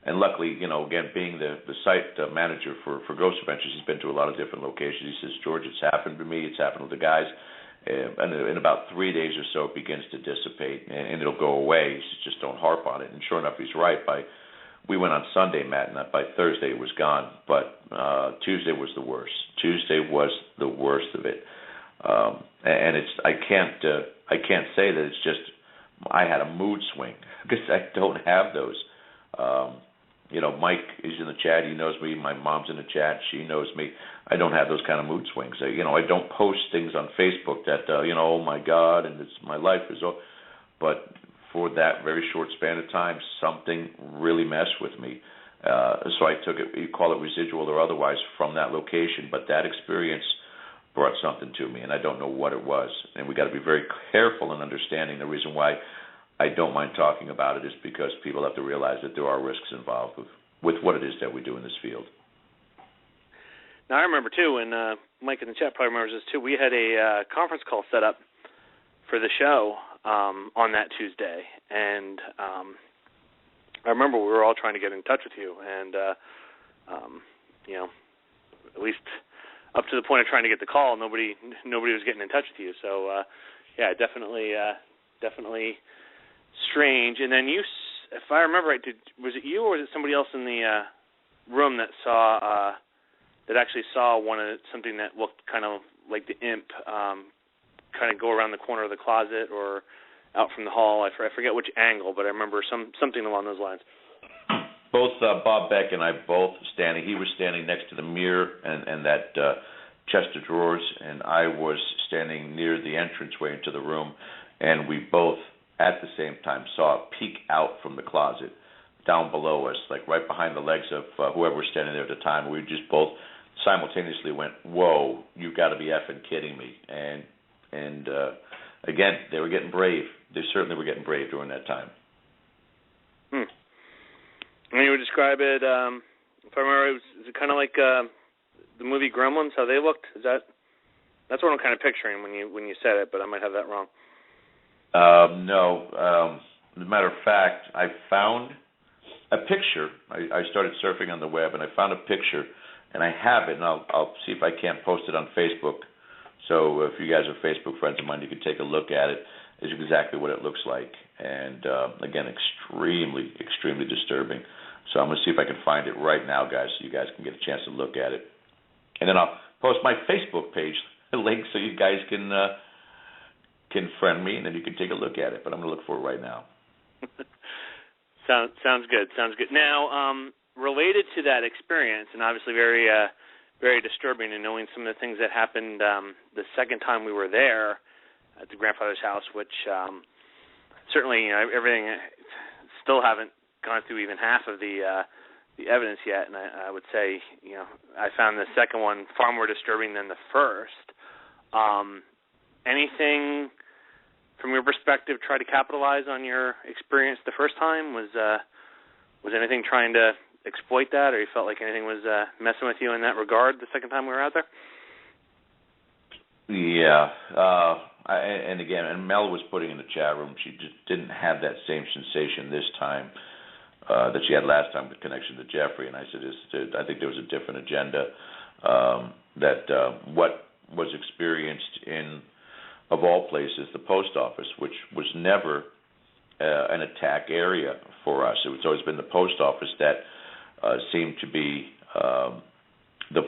and luckily, again, being the site manager for Ghost Adventures, he's been to a lot of different locations. He says, George, it's happened to me, it's happened to the guys, and in about 3 days or so, it begins to dissipate, and it'll go away. He says, just don't harp on it. And sure enough, he's right. We went on Sunday, Matt, and by Thursday it was gone, but Tuesday was the worst. Tuesday was the worst of it, and I can't say that it's just I had a mood swing, because I don't have those. Mike is in the chat. He knows me. My mom's in the chat. She knows me. I don't have those kind of mood swings. I don't post things on Facebook that, oh my God, and my life is over. But for that very short span of time, something really messed with me. So I took it, you call it residual or otherwise, from that location. But that experience brought something to me, and I don't know what it was. And we got to be very careful in understanding. The reason why I don't mind talking about it is because people have to realize that there are risks involved with what it is that we do in this field. Now, I remember, too, and Mike in the chat probably remembers this, too, we had a conference call set up for the show on that Tuesday, and I remember we were all trying to get in touch with you, and, at least up to the point of trying to get the call, nobody was getting in touch with you. So, definitely strange. And then you, if I remember right, was it you or was it somebody else in the room that actually saw something that looked kind of like the imp kind of go around the corner of the closet or out from the hall? I forget which angle, but I remember something along those lines. Both Bob Beck and I both standing. He was standing next to the mirror and that chest of drawers, and I was standing near the entranceway into the room, and we both at the same time saw it peek out from the closet down below us, like right behind the legs of whoever was standing there at the time. We just both simultaneously went, "Whoa, you got to be effing kidding me!" And again, they were getting brave. They certainly were getting brave during that time. And you would describe it, if I remember, is it kind of like the movie Gremlins, how they looked? That's what I'm kind of picturing when you said it, but I might have that wrong. No. As a matter of fact, I found a picture. I started surfing on the web, and I found a picture, and I have it, and I'll see if I can't post it on Facebook. So if you guys are Facebook friends of mine, you can take a look at it. It's exactly what it looks like. And, again, extremely, extremely disturbing. So I'm going to see if I can find it right now, guys, so you guys can get a chance to look at it. And then I'll post my Facebook page link so you guys can friend me, and then you can take a look at it. But I'm going to look for it right now. Sounds good. Now, related to that experience, and obviously very very disturbing, and knowing some of the things that happened the second time we were there at the grandfather's house, which certainly everything still haven't gone through even half of the evidence yet, and I would say I found the second one far more disturbing than the first. Anything from your perspective try to capitalize on your experience the first time? Was anything trying to exploit that, or you felt like anything was messing with you in that regard the second time we were out there? Yeah. And Mel was putting in the chat room, she just didn't have that same sensation this time that she had last time with connection to Jeffrey. And I said, I think there was a different agenda that what was experienced in, of all places, the post office, which was never an attack area for us. It's always been the post office that seemed to be the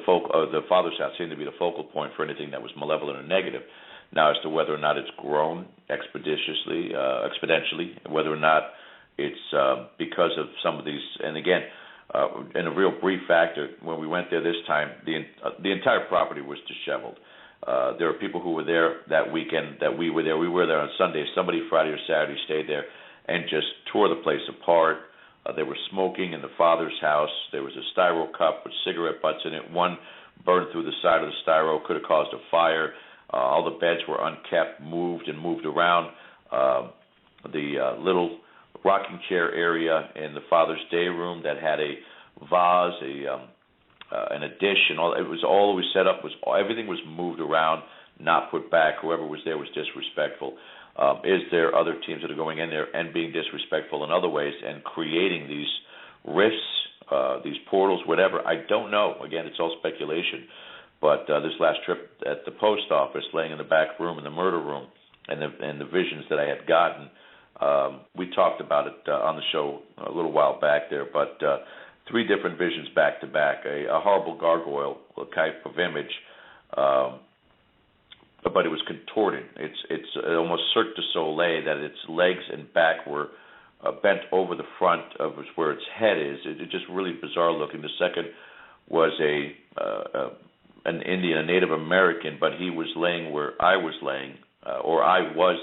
father's house seemed to be the focal point for anything that was malevolent or negative. Now, as to whether or not it's grown exponentially, whether or not it's because of some of these, and again, in a real brief factor, when we went there this time, the entire property was disheveled. There are people who were there that weekend that we were there. We were there on Sunday. Somebody Friday or Saturday stayed there and just tore the place apart. They were smoking in the father's house. There was a styro cup with cigarette butts in it. One burned through the side of the styro, could have caused a fire. All the beds were unkept, moved around. the little rocking chair area in the Father's Day room that had a vase, and a dish, and all. It was always set up. Everything was moved around, not put back. Whoever was there was disrespectful. Is there other teams that are going in there and being disrespectful in other ways and creating these rifts, these portals, whatever? I don't know. Again, it's all speculation. But this last trip at the post office, laying in the back room in the murder room, and the visions that I had gotten, we talked about it on the show a little while back there. But 3 different visions back to back, a horrible gargoyle type of image, but it was contorted. It's almost Cirque du Soleil, that its legs and back were bent over the front of where its head is. It's just really bizarre looking. The second was an Indian, a Native American, but he was laying where I was laying, or I was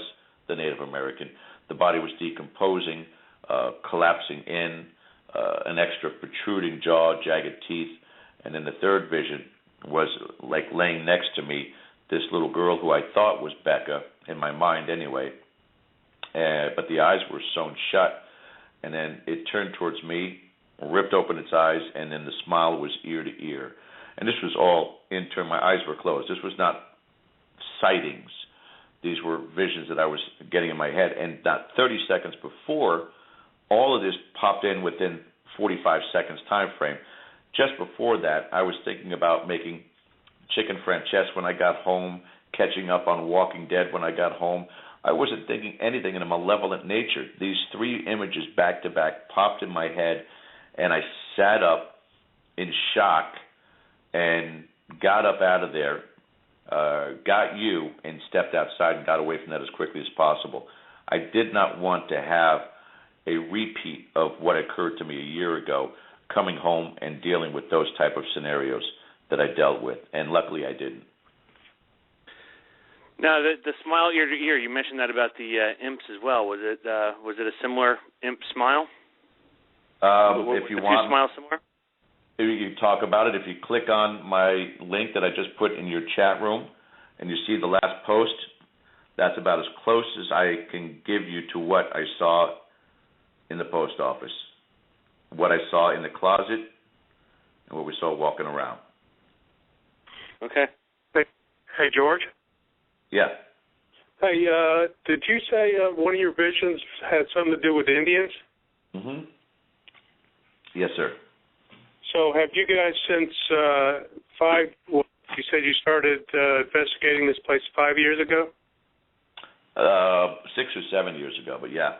the Native American. The body was decomposing, collapsing in, an extra protruding jaw, jagged teeth, and then the third vision was like laying next to me, this little girl who I thought was Becca, in my mind anyway, but the eyes were sewn shut, and then it turned towards me, ripped open its eyes, and then the smile was ear to ear. And this was all internal. My eyes were closed. This was not sightings. These were visions that I was getting in my head, and not 30 seconds before, all of this popped in within 45 seconds time frame. Just before that, I was thinking about making chicken franchise when I got home, catching up on Walking Dead when I got home. I wasn't thinking anything in a malevolent nature. These 3 images back to back popped in my head, and I sat up in shock and got up out of there, got you, and stepped outside and got away from that as quickly as possible. I did not want to have a repeat of what occurred to me a year ago, coming home and dealing with those type of scenarios that I dealt with, and luckily I didn't. Now, the smile ear to ear, you mentioned that about the imps as well. Was it a similar imp smile? If you want, smile similar? You talk about it. If you click on my link that I just put in your chat room, and you see the last post, that's about as close as I can give you to what I saw in the post office, what I saw in the closet, and what we saw walking around. Okay. Hey, George? Yeah. Hey, did you say one of your visions had something to do with Indians? Mm-hmm. Yes, sir. So have you guys since you said you started investigating this place 5 years ago? 6 or 7 years ago, but yeah.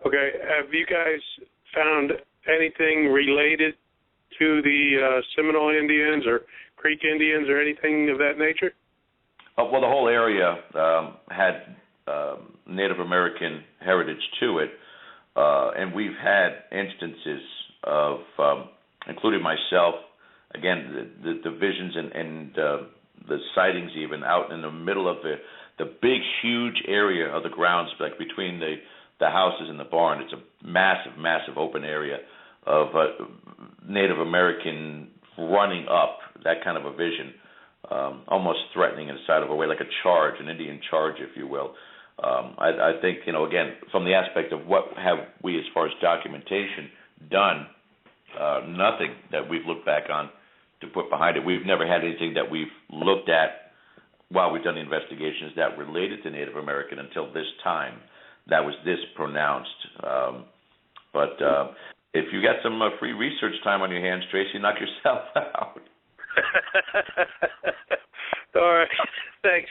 Okay. Have you guys found anything related to the Seminole Indians or Creek Indians or anything of that nature? Well, the whole area had Native American heritage to it, and we've had instances of, including myself, again, the visions and the sightings even out in the middle of the big, huge area of the grounds, like between the houses and the barn. It's a massive, massive open area of Native American running up, that kind of a vision, almost threatening in a side of a way, like a charge, an Indian charge, if you will. I think, again, from the aspect of what have we as far as documentation done, nothing that we've looked back on to put behind it. We've never had anything that we've looked at while we've done the investigations that related to Native American until this time. That was this pronounced. But if you got some free research time on your hands, Tracy, knock yourself out. All right. Thanks.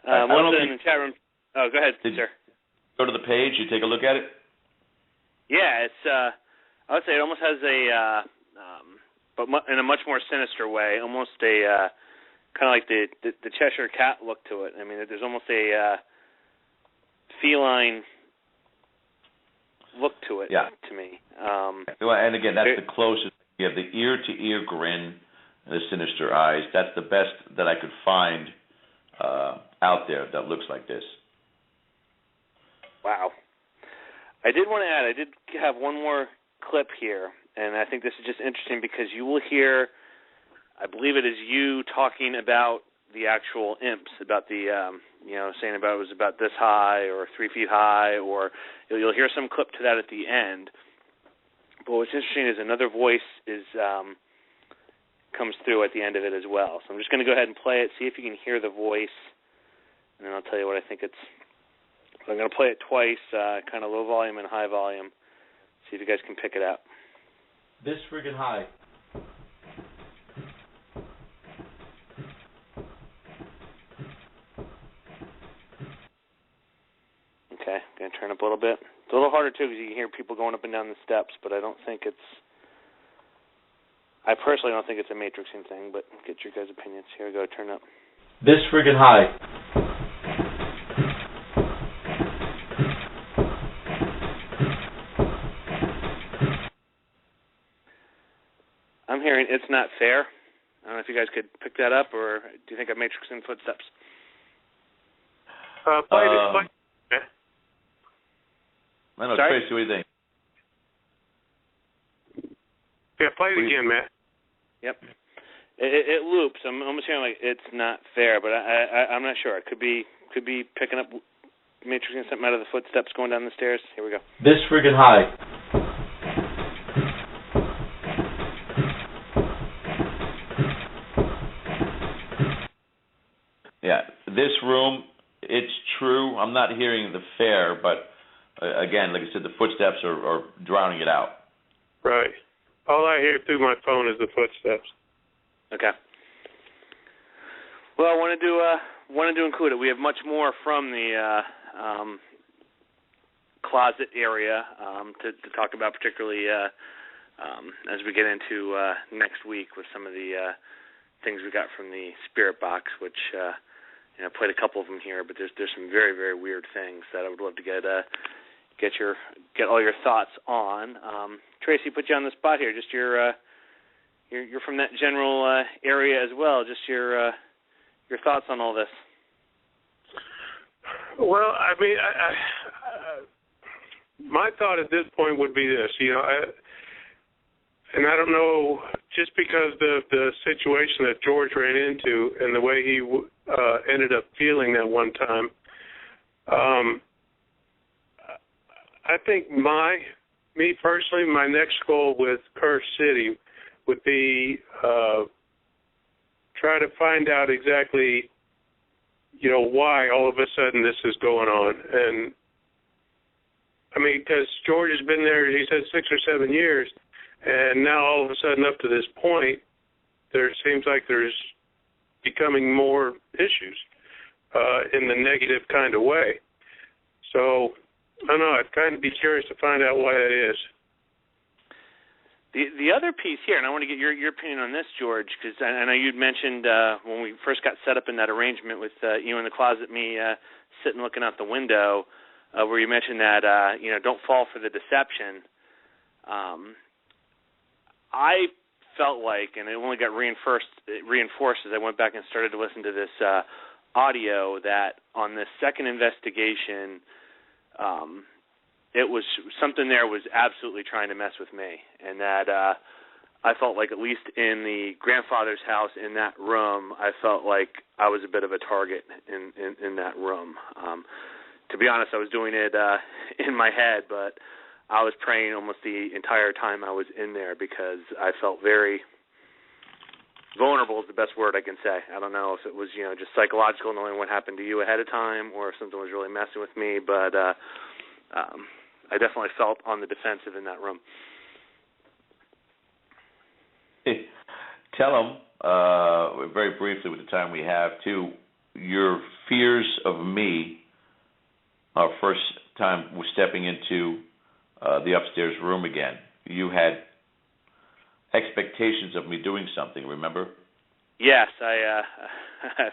One in the chat room. Oh, go ahead, sir. Go to the page. You take a look at it. Yeah, it's. I would say it almost has a, but in a much more sinister way, almost a kind of like the Cheshire Cat look to it. I mean, there's almost a feline look to it. Yeah. To me. And again, that's the closest. You have the ear-to-ear grin, and the sinister eyes. That's the best that I could find out there that looks like this. Wow. I did want to add, I did have one more clip here, and I think this is just interesting because you will hear, I believe it is you talking about the actual imps, about the saying about it was about this high or 3 feet high, or you'll hear some clip to that at the end. But what's interesting is another voice comes through at the end of it as well. So I'm just going to go ahead and play it, see if you can hear the voice, and then I'll tell you what I think it's. I'm going to play it twice, kind of low volume and high volume, see if you guys can pick it up. This friggin' high. Okay, going to turn up a little bit. It's a little harder, too, because you can hear people going up and down the steps, but I personally don't think it's a matrixing thing, but get your guys' opinions. Here we go, turn up. This friggin' high. I'm hearing It's Not Fair. I don't know if you guys could pick that up, or do you think I'm matrixing footsteps? Play it. I know, Sorry? Tracy, what do you think? Yeah, play it again, Matt. Yep. It loops. I'm almost hearing like It's Not Fair, but I'm not sure. It could be picking up, matrixing something out of the footsteps going down the stairs. Here we go. This friggin' high. Yeah, this room, it's true. I'm not hearing the fair, but again, like I said, the footsteps are drowning it out. Right. All I hear through my phone is the footsteps. Okay. Well, I wanted to include it. We have much more from the closet area to talk about, particularly as we get into next week with some of the things we got from the spirit box, which played a couple of them here, but there's some very, very weird things that I would love to get all your thoughts on. Tracy, put you on the spot here. Just you're from that general area as well. Just your thoughts on all this. Well, I mean, my thought at this point would be this, and I don't know, just because the situation that George ran into and the way he ended up feeling that one time, I think me personally, my next goal with Kerr City would be try to find out exactly, why all of a sudden this is going on. And, I mean, because George has been there, he said 6 or 7 years, and now all of a sudden up to this point, there seems like there's becoming more issues in the negative kind of way. So, I don't know, I'd kind of be curious to find out why that is. The other piece here, and I want to get your opinion on this, George, because I know you'd mentioned when we first got set up in that arrangement with you in the closet, me sitting looking out the window, where you mentioned that, don't fall for the deception. I felt like, and it only got reinforced as I went back and started to listen to this audio, that on this second investigation, it was something there was absolutely trying to mess with me, and that I felt like, at least in the grandfather's house, in that room, I felt like I was a bit of a target in that room. To be honest, I was doing it in my head, but I was praying almost the entire time I was in there, because I felt very vulnerable is the best word I can say. I don't know if it was, just psychological, knowing what happened to you ahead of time, or if something was really messing with me, but I definitely felt on the defensive in that room. Hey, tell them, very briefly with the time we have, too, your fears of me, our first time stepping into the upstairs room again. You had expectations of me doing something, remember? Yes, I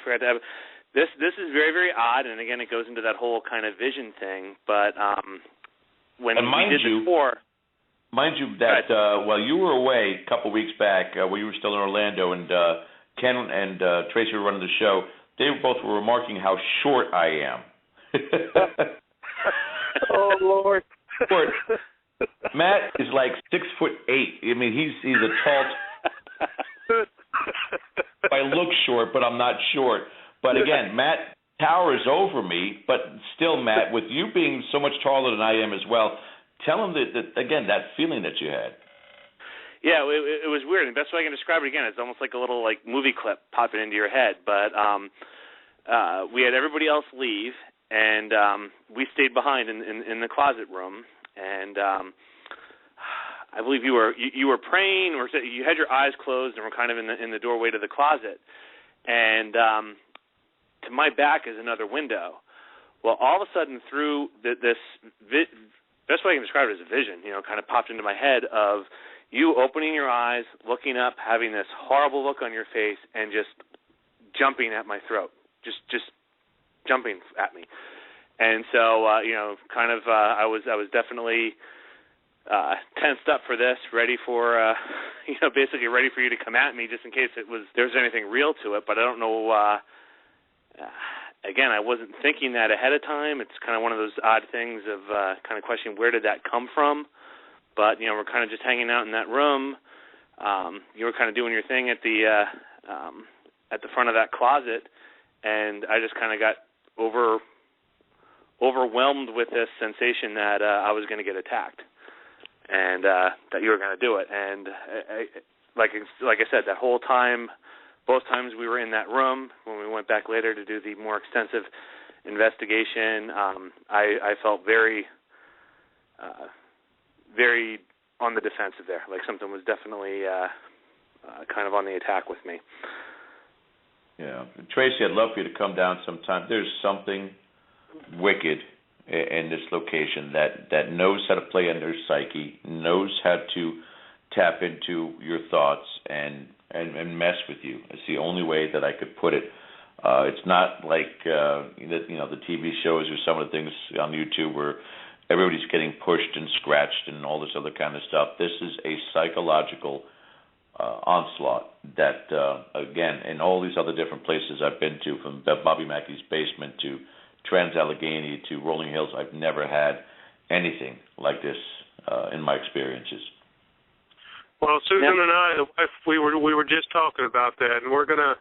forgot to have. This is very, very odd, and again, it goes into that whole kind of vision thing, but when we did the tour... Mind you that while you were away a couple weeks back, while you were still in Orlando, and Ken and Tracy were running the show, they both were remarking how short I am. Oh, Lord. Matt is like 6'8". I mean, he's a tall. By look short, but I'm not short. But again, Matt towers over me, but still, Matt, with you being so much taller than I am as well, tell him that again, that feeling that you had. Yeah, it was weird. The best way I can describe it again, it's almost like a little like movie clip popping into your head. But we had everybody else leave, and we stayed behind in the closet room. And I believe you were praying, or you had your eyes closed and were kind of in the doorway to the closet. And to my back is another window. Well, all of a sudden, through this best way I can describe it is a vision, kind of popped into my head of you opening your eyes, looking up, having this horrible look on your face, and just jumping at my throat, just jumping at me. And so, I was definitely tensed up for this, ready for, basically ready for you to come at me, just in case there was anything real to it. But I don't know. Again, I wasn't thinking that ahead of time. It's kind of one of those odd things of kind of questioning where did that come from. But we're kind of just hanging out in that room. You were kind of doing your thing at the front of that closet, and I just kind of got overwhelmed with this sensation that I was going to get attacked, and that you were going to do it. And like I said, that whole time, both times we were in that room, when we went back later to do the more extensive investigation, I felt very on the defensive there, like something was definitely kind of on the attack with me. Yeah. Tracy, I'd love for you to come down sometime. There's something wicked in this location that knows how to play on their psyche, knows how to tap into your thoughts and mess with you. It's the only way that I could put it. It's not like the TV shows or some of the things on YouTube where everybody's getting pushed and scratched and all this other kind of stuff. This is a psychological onslaught that, again, in all these other different places I've been to, from Bobby Mackey's basement to Trans-Allegheny to Rolling Hills, I've never had anything like this in my experiences. Well, Susan and I, the wife, we were just talking about that, and we're going to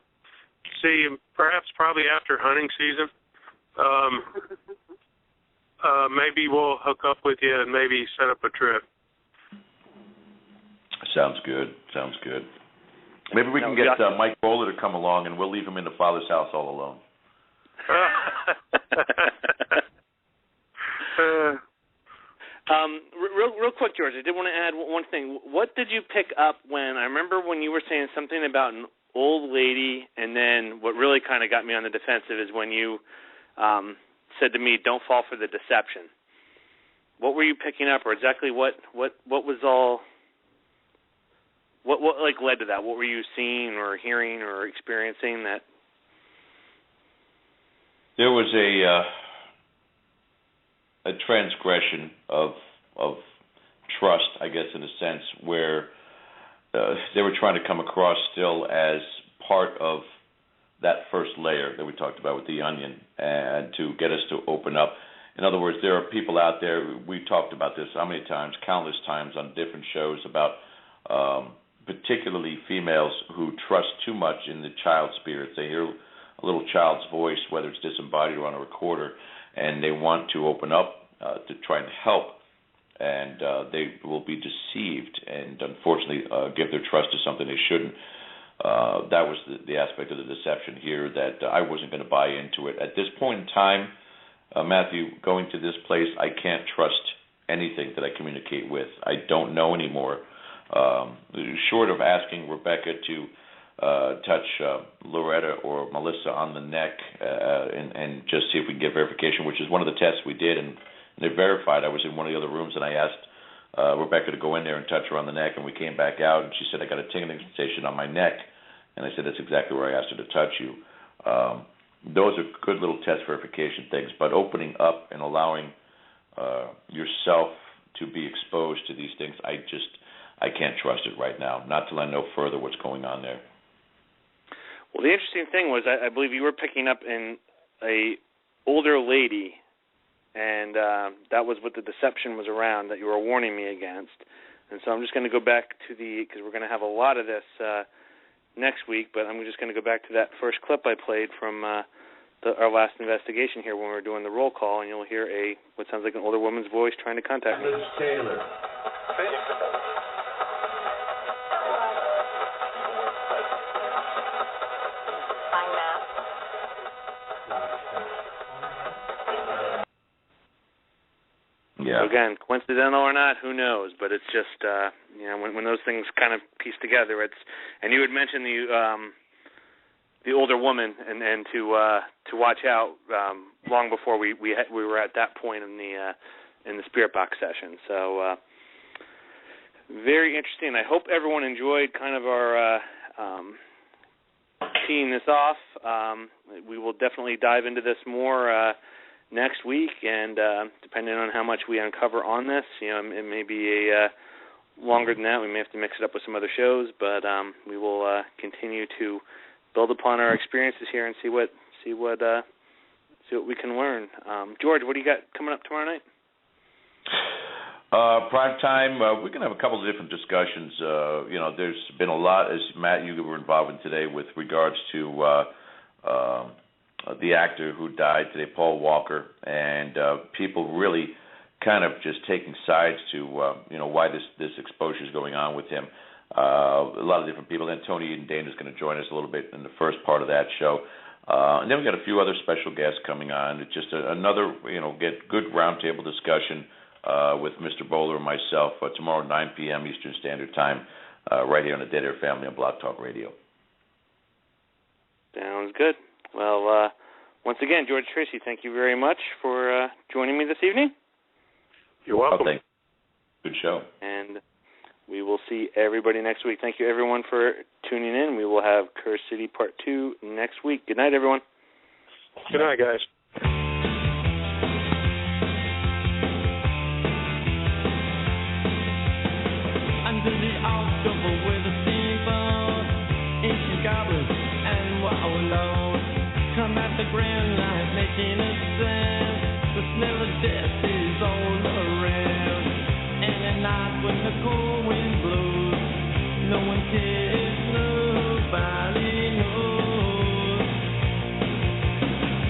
see, probably after hunting season. Maybe we'll hook up with you and maybe set up a trip. Sounds good. Maybe we can get Mike Bowler to come along, and we'll leave him in the father's house all alone. Real quick, George, I did want to add one thing. What did you pick up I remember when you were saying something about an old lady, and then what really kind of got me on the defensive is when you said to me, "Don't fall for the deception." What were you picking up, or exactly what was all? What led to that? What were you seeing or hearing or experiencing that? There was a transgression of trust, I guess, in a sense, where they were trying to come across still as part of that first layer that we talked about with the onion, and to get us to open up. In other words, there are people out there, we talked about this how many times, countless times on different shows about particularly females who trust too much in the child spirits. They hear a little child's voice, whether it's disembodied or on a recorder, and they want to open up to try and help, and they will be deceived and unfortunately give their trust to something they shouldn't. That was the aspect of the deception here that I wasn't going to buy into it. At this point in time, Matthew, going to this place, I can't trust anything that I communicate with. I don't know anymore. Short of asking Rebecca to touch Loretta or Melissa on the neck and just see if we can get verification, which is one of the tests we did, and they verified. I was in one of the other rooms, and I asked Rebecca to go in there and touch her on the neck, and we came back out, and she said, "I got a tingling sensation on my neck." And I said, "That's exactly where I asked her to touch you." Those are good little test verification things, but opening up and allowing yourself to be exposed to these things, I can't trust it right now, not till I know further what's going on there. Well, the interesting thing was I believe you were picking up in a older lady, and that was what the deception was around that you were warning me against. And so I'm just going to go back to because we're going to have a lot of this next week, but I'm just going to go back to that first clip I played from our last investigation here when we were doing the roll call, and you'll hear what sounds like an older woman's voice trying to contact me. Liz Taylor. Yeah. So again, coincidental or not, who knows? But it's just when those things kind of piece together, and you had mentioned the older woman and to watch out long before we were at that point in the spirit box session. So very interesting. I hope everyone enjoyed kind of our teeing this off. We will definitely dive into this more next week, and depending on how much we uncover on this, it may be longer than that. We may have to mix it up with some other shows, but we will continue to build upon our experiences here and see what we can learn. George, what do you got coming up tomorrow night? Prime time. We're going to have a couple of different discussions. There's been a lot, as Matt, you were involved in today, with regards to the actor who died today, Paul Walker, and people really kind of just taking sides to why this exposure is going on with him. A lot of different people. Then Tony Eden Dana is going to join us a little bit in the first part of that show. And then we've got a few other special guests coming on. It's just another, get good roundtable discussion with Mr. Bowler and myself tomorrow at 9 p.m. Eastern Standard Time right here on the Dead Air Family on Blog Talk Radio. Sounds good. Well, once again, George Tracy, thank you very much for joining me this evening. You're welcome. Thanks. Good show. And we will see everybody next week. Thank you, everyone, for tuning in. We will have Kerr City Part 2 next week. Good night, everyone. Good night, guys. Under the October with a steamboat, ancient goblins and wallows come at the grand line making a sound. The smell of death is all around, and at night when the cold wind blows, no one cares, nobody knows.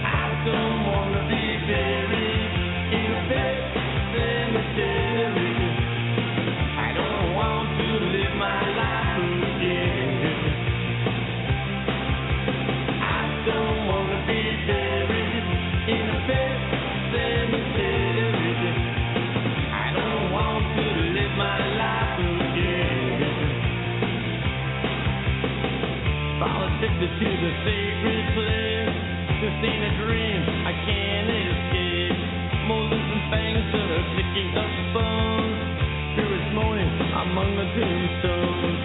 I don't wanna be buried in a pet cemetery. I don't want to live my life again. I don't wanna be buried in a pet cemetery. I don't want to live my life again. Fall addicted to the sacred place. This ain't a dream, I can't escape. Molars and fangs are picking up bones. Spirits moaning among the tombstones.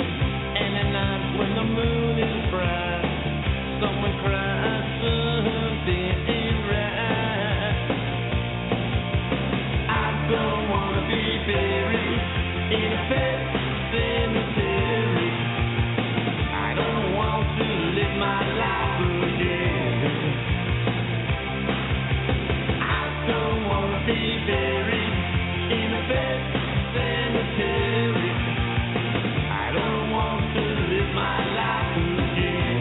And at night when the moon is bright, someone cries something ain't right. I don't wanna be buried in a pet cemetery. I don't want to live my life again. I don't wanna be buried in a pet cemetery. I don't want to live my life again.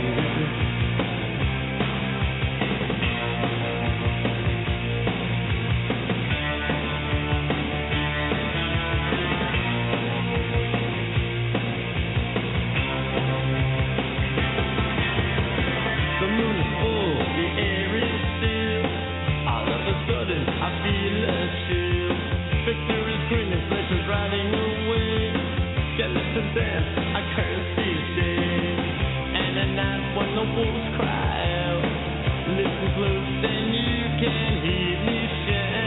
The moon is full, the air is still. All of a sudden, I feel a chill. Victor is grinning, flesh is riding away. Skeleton dance, I curse these days. And at night when the wolves cry out, listen close and you can hear me shout.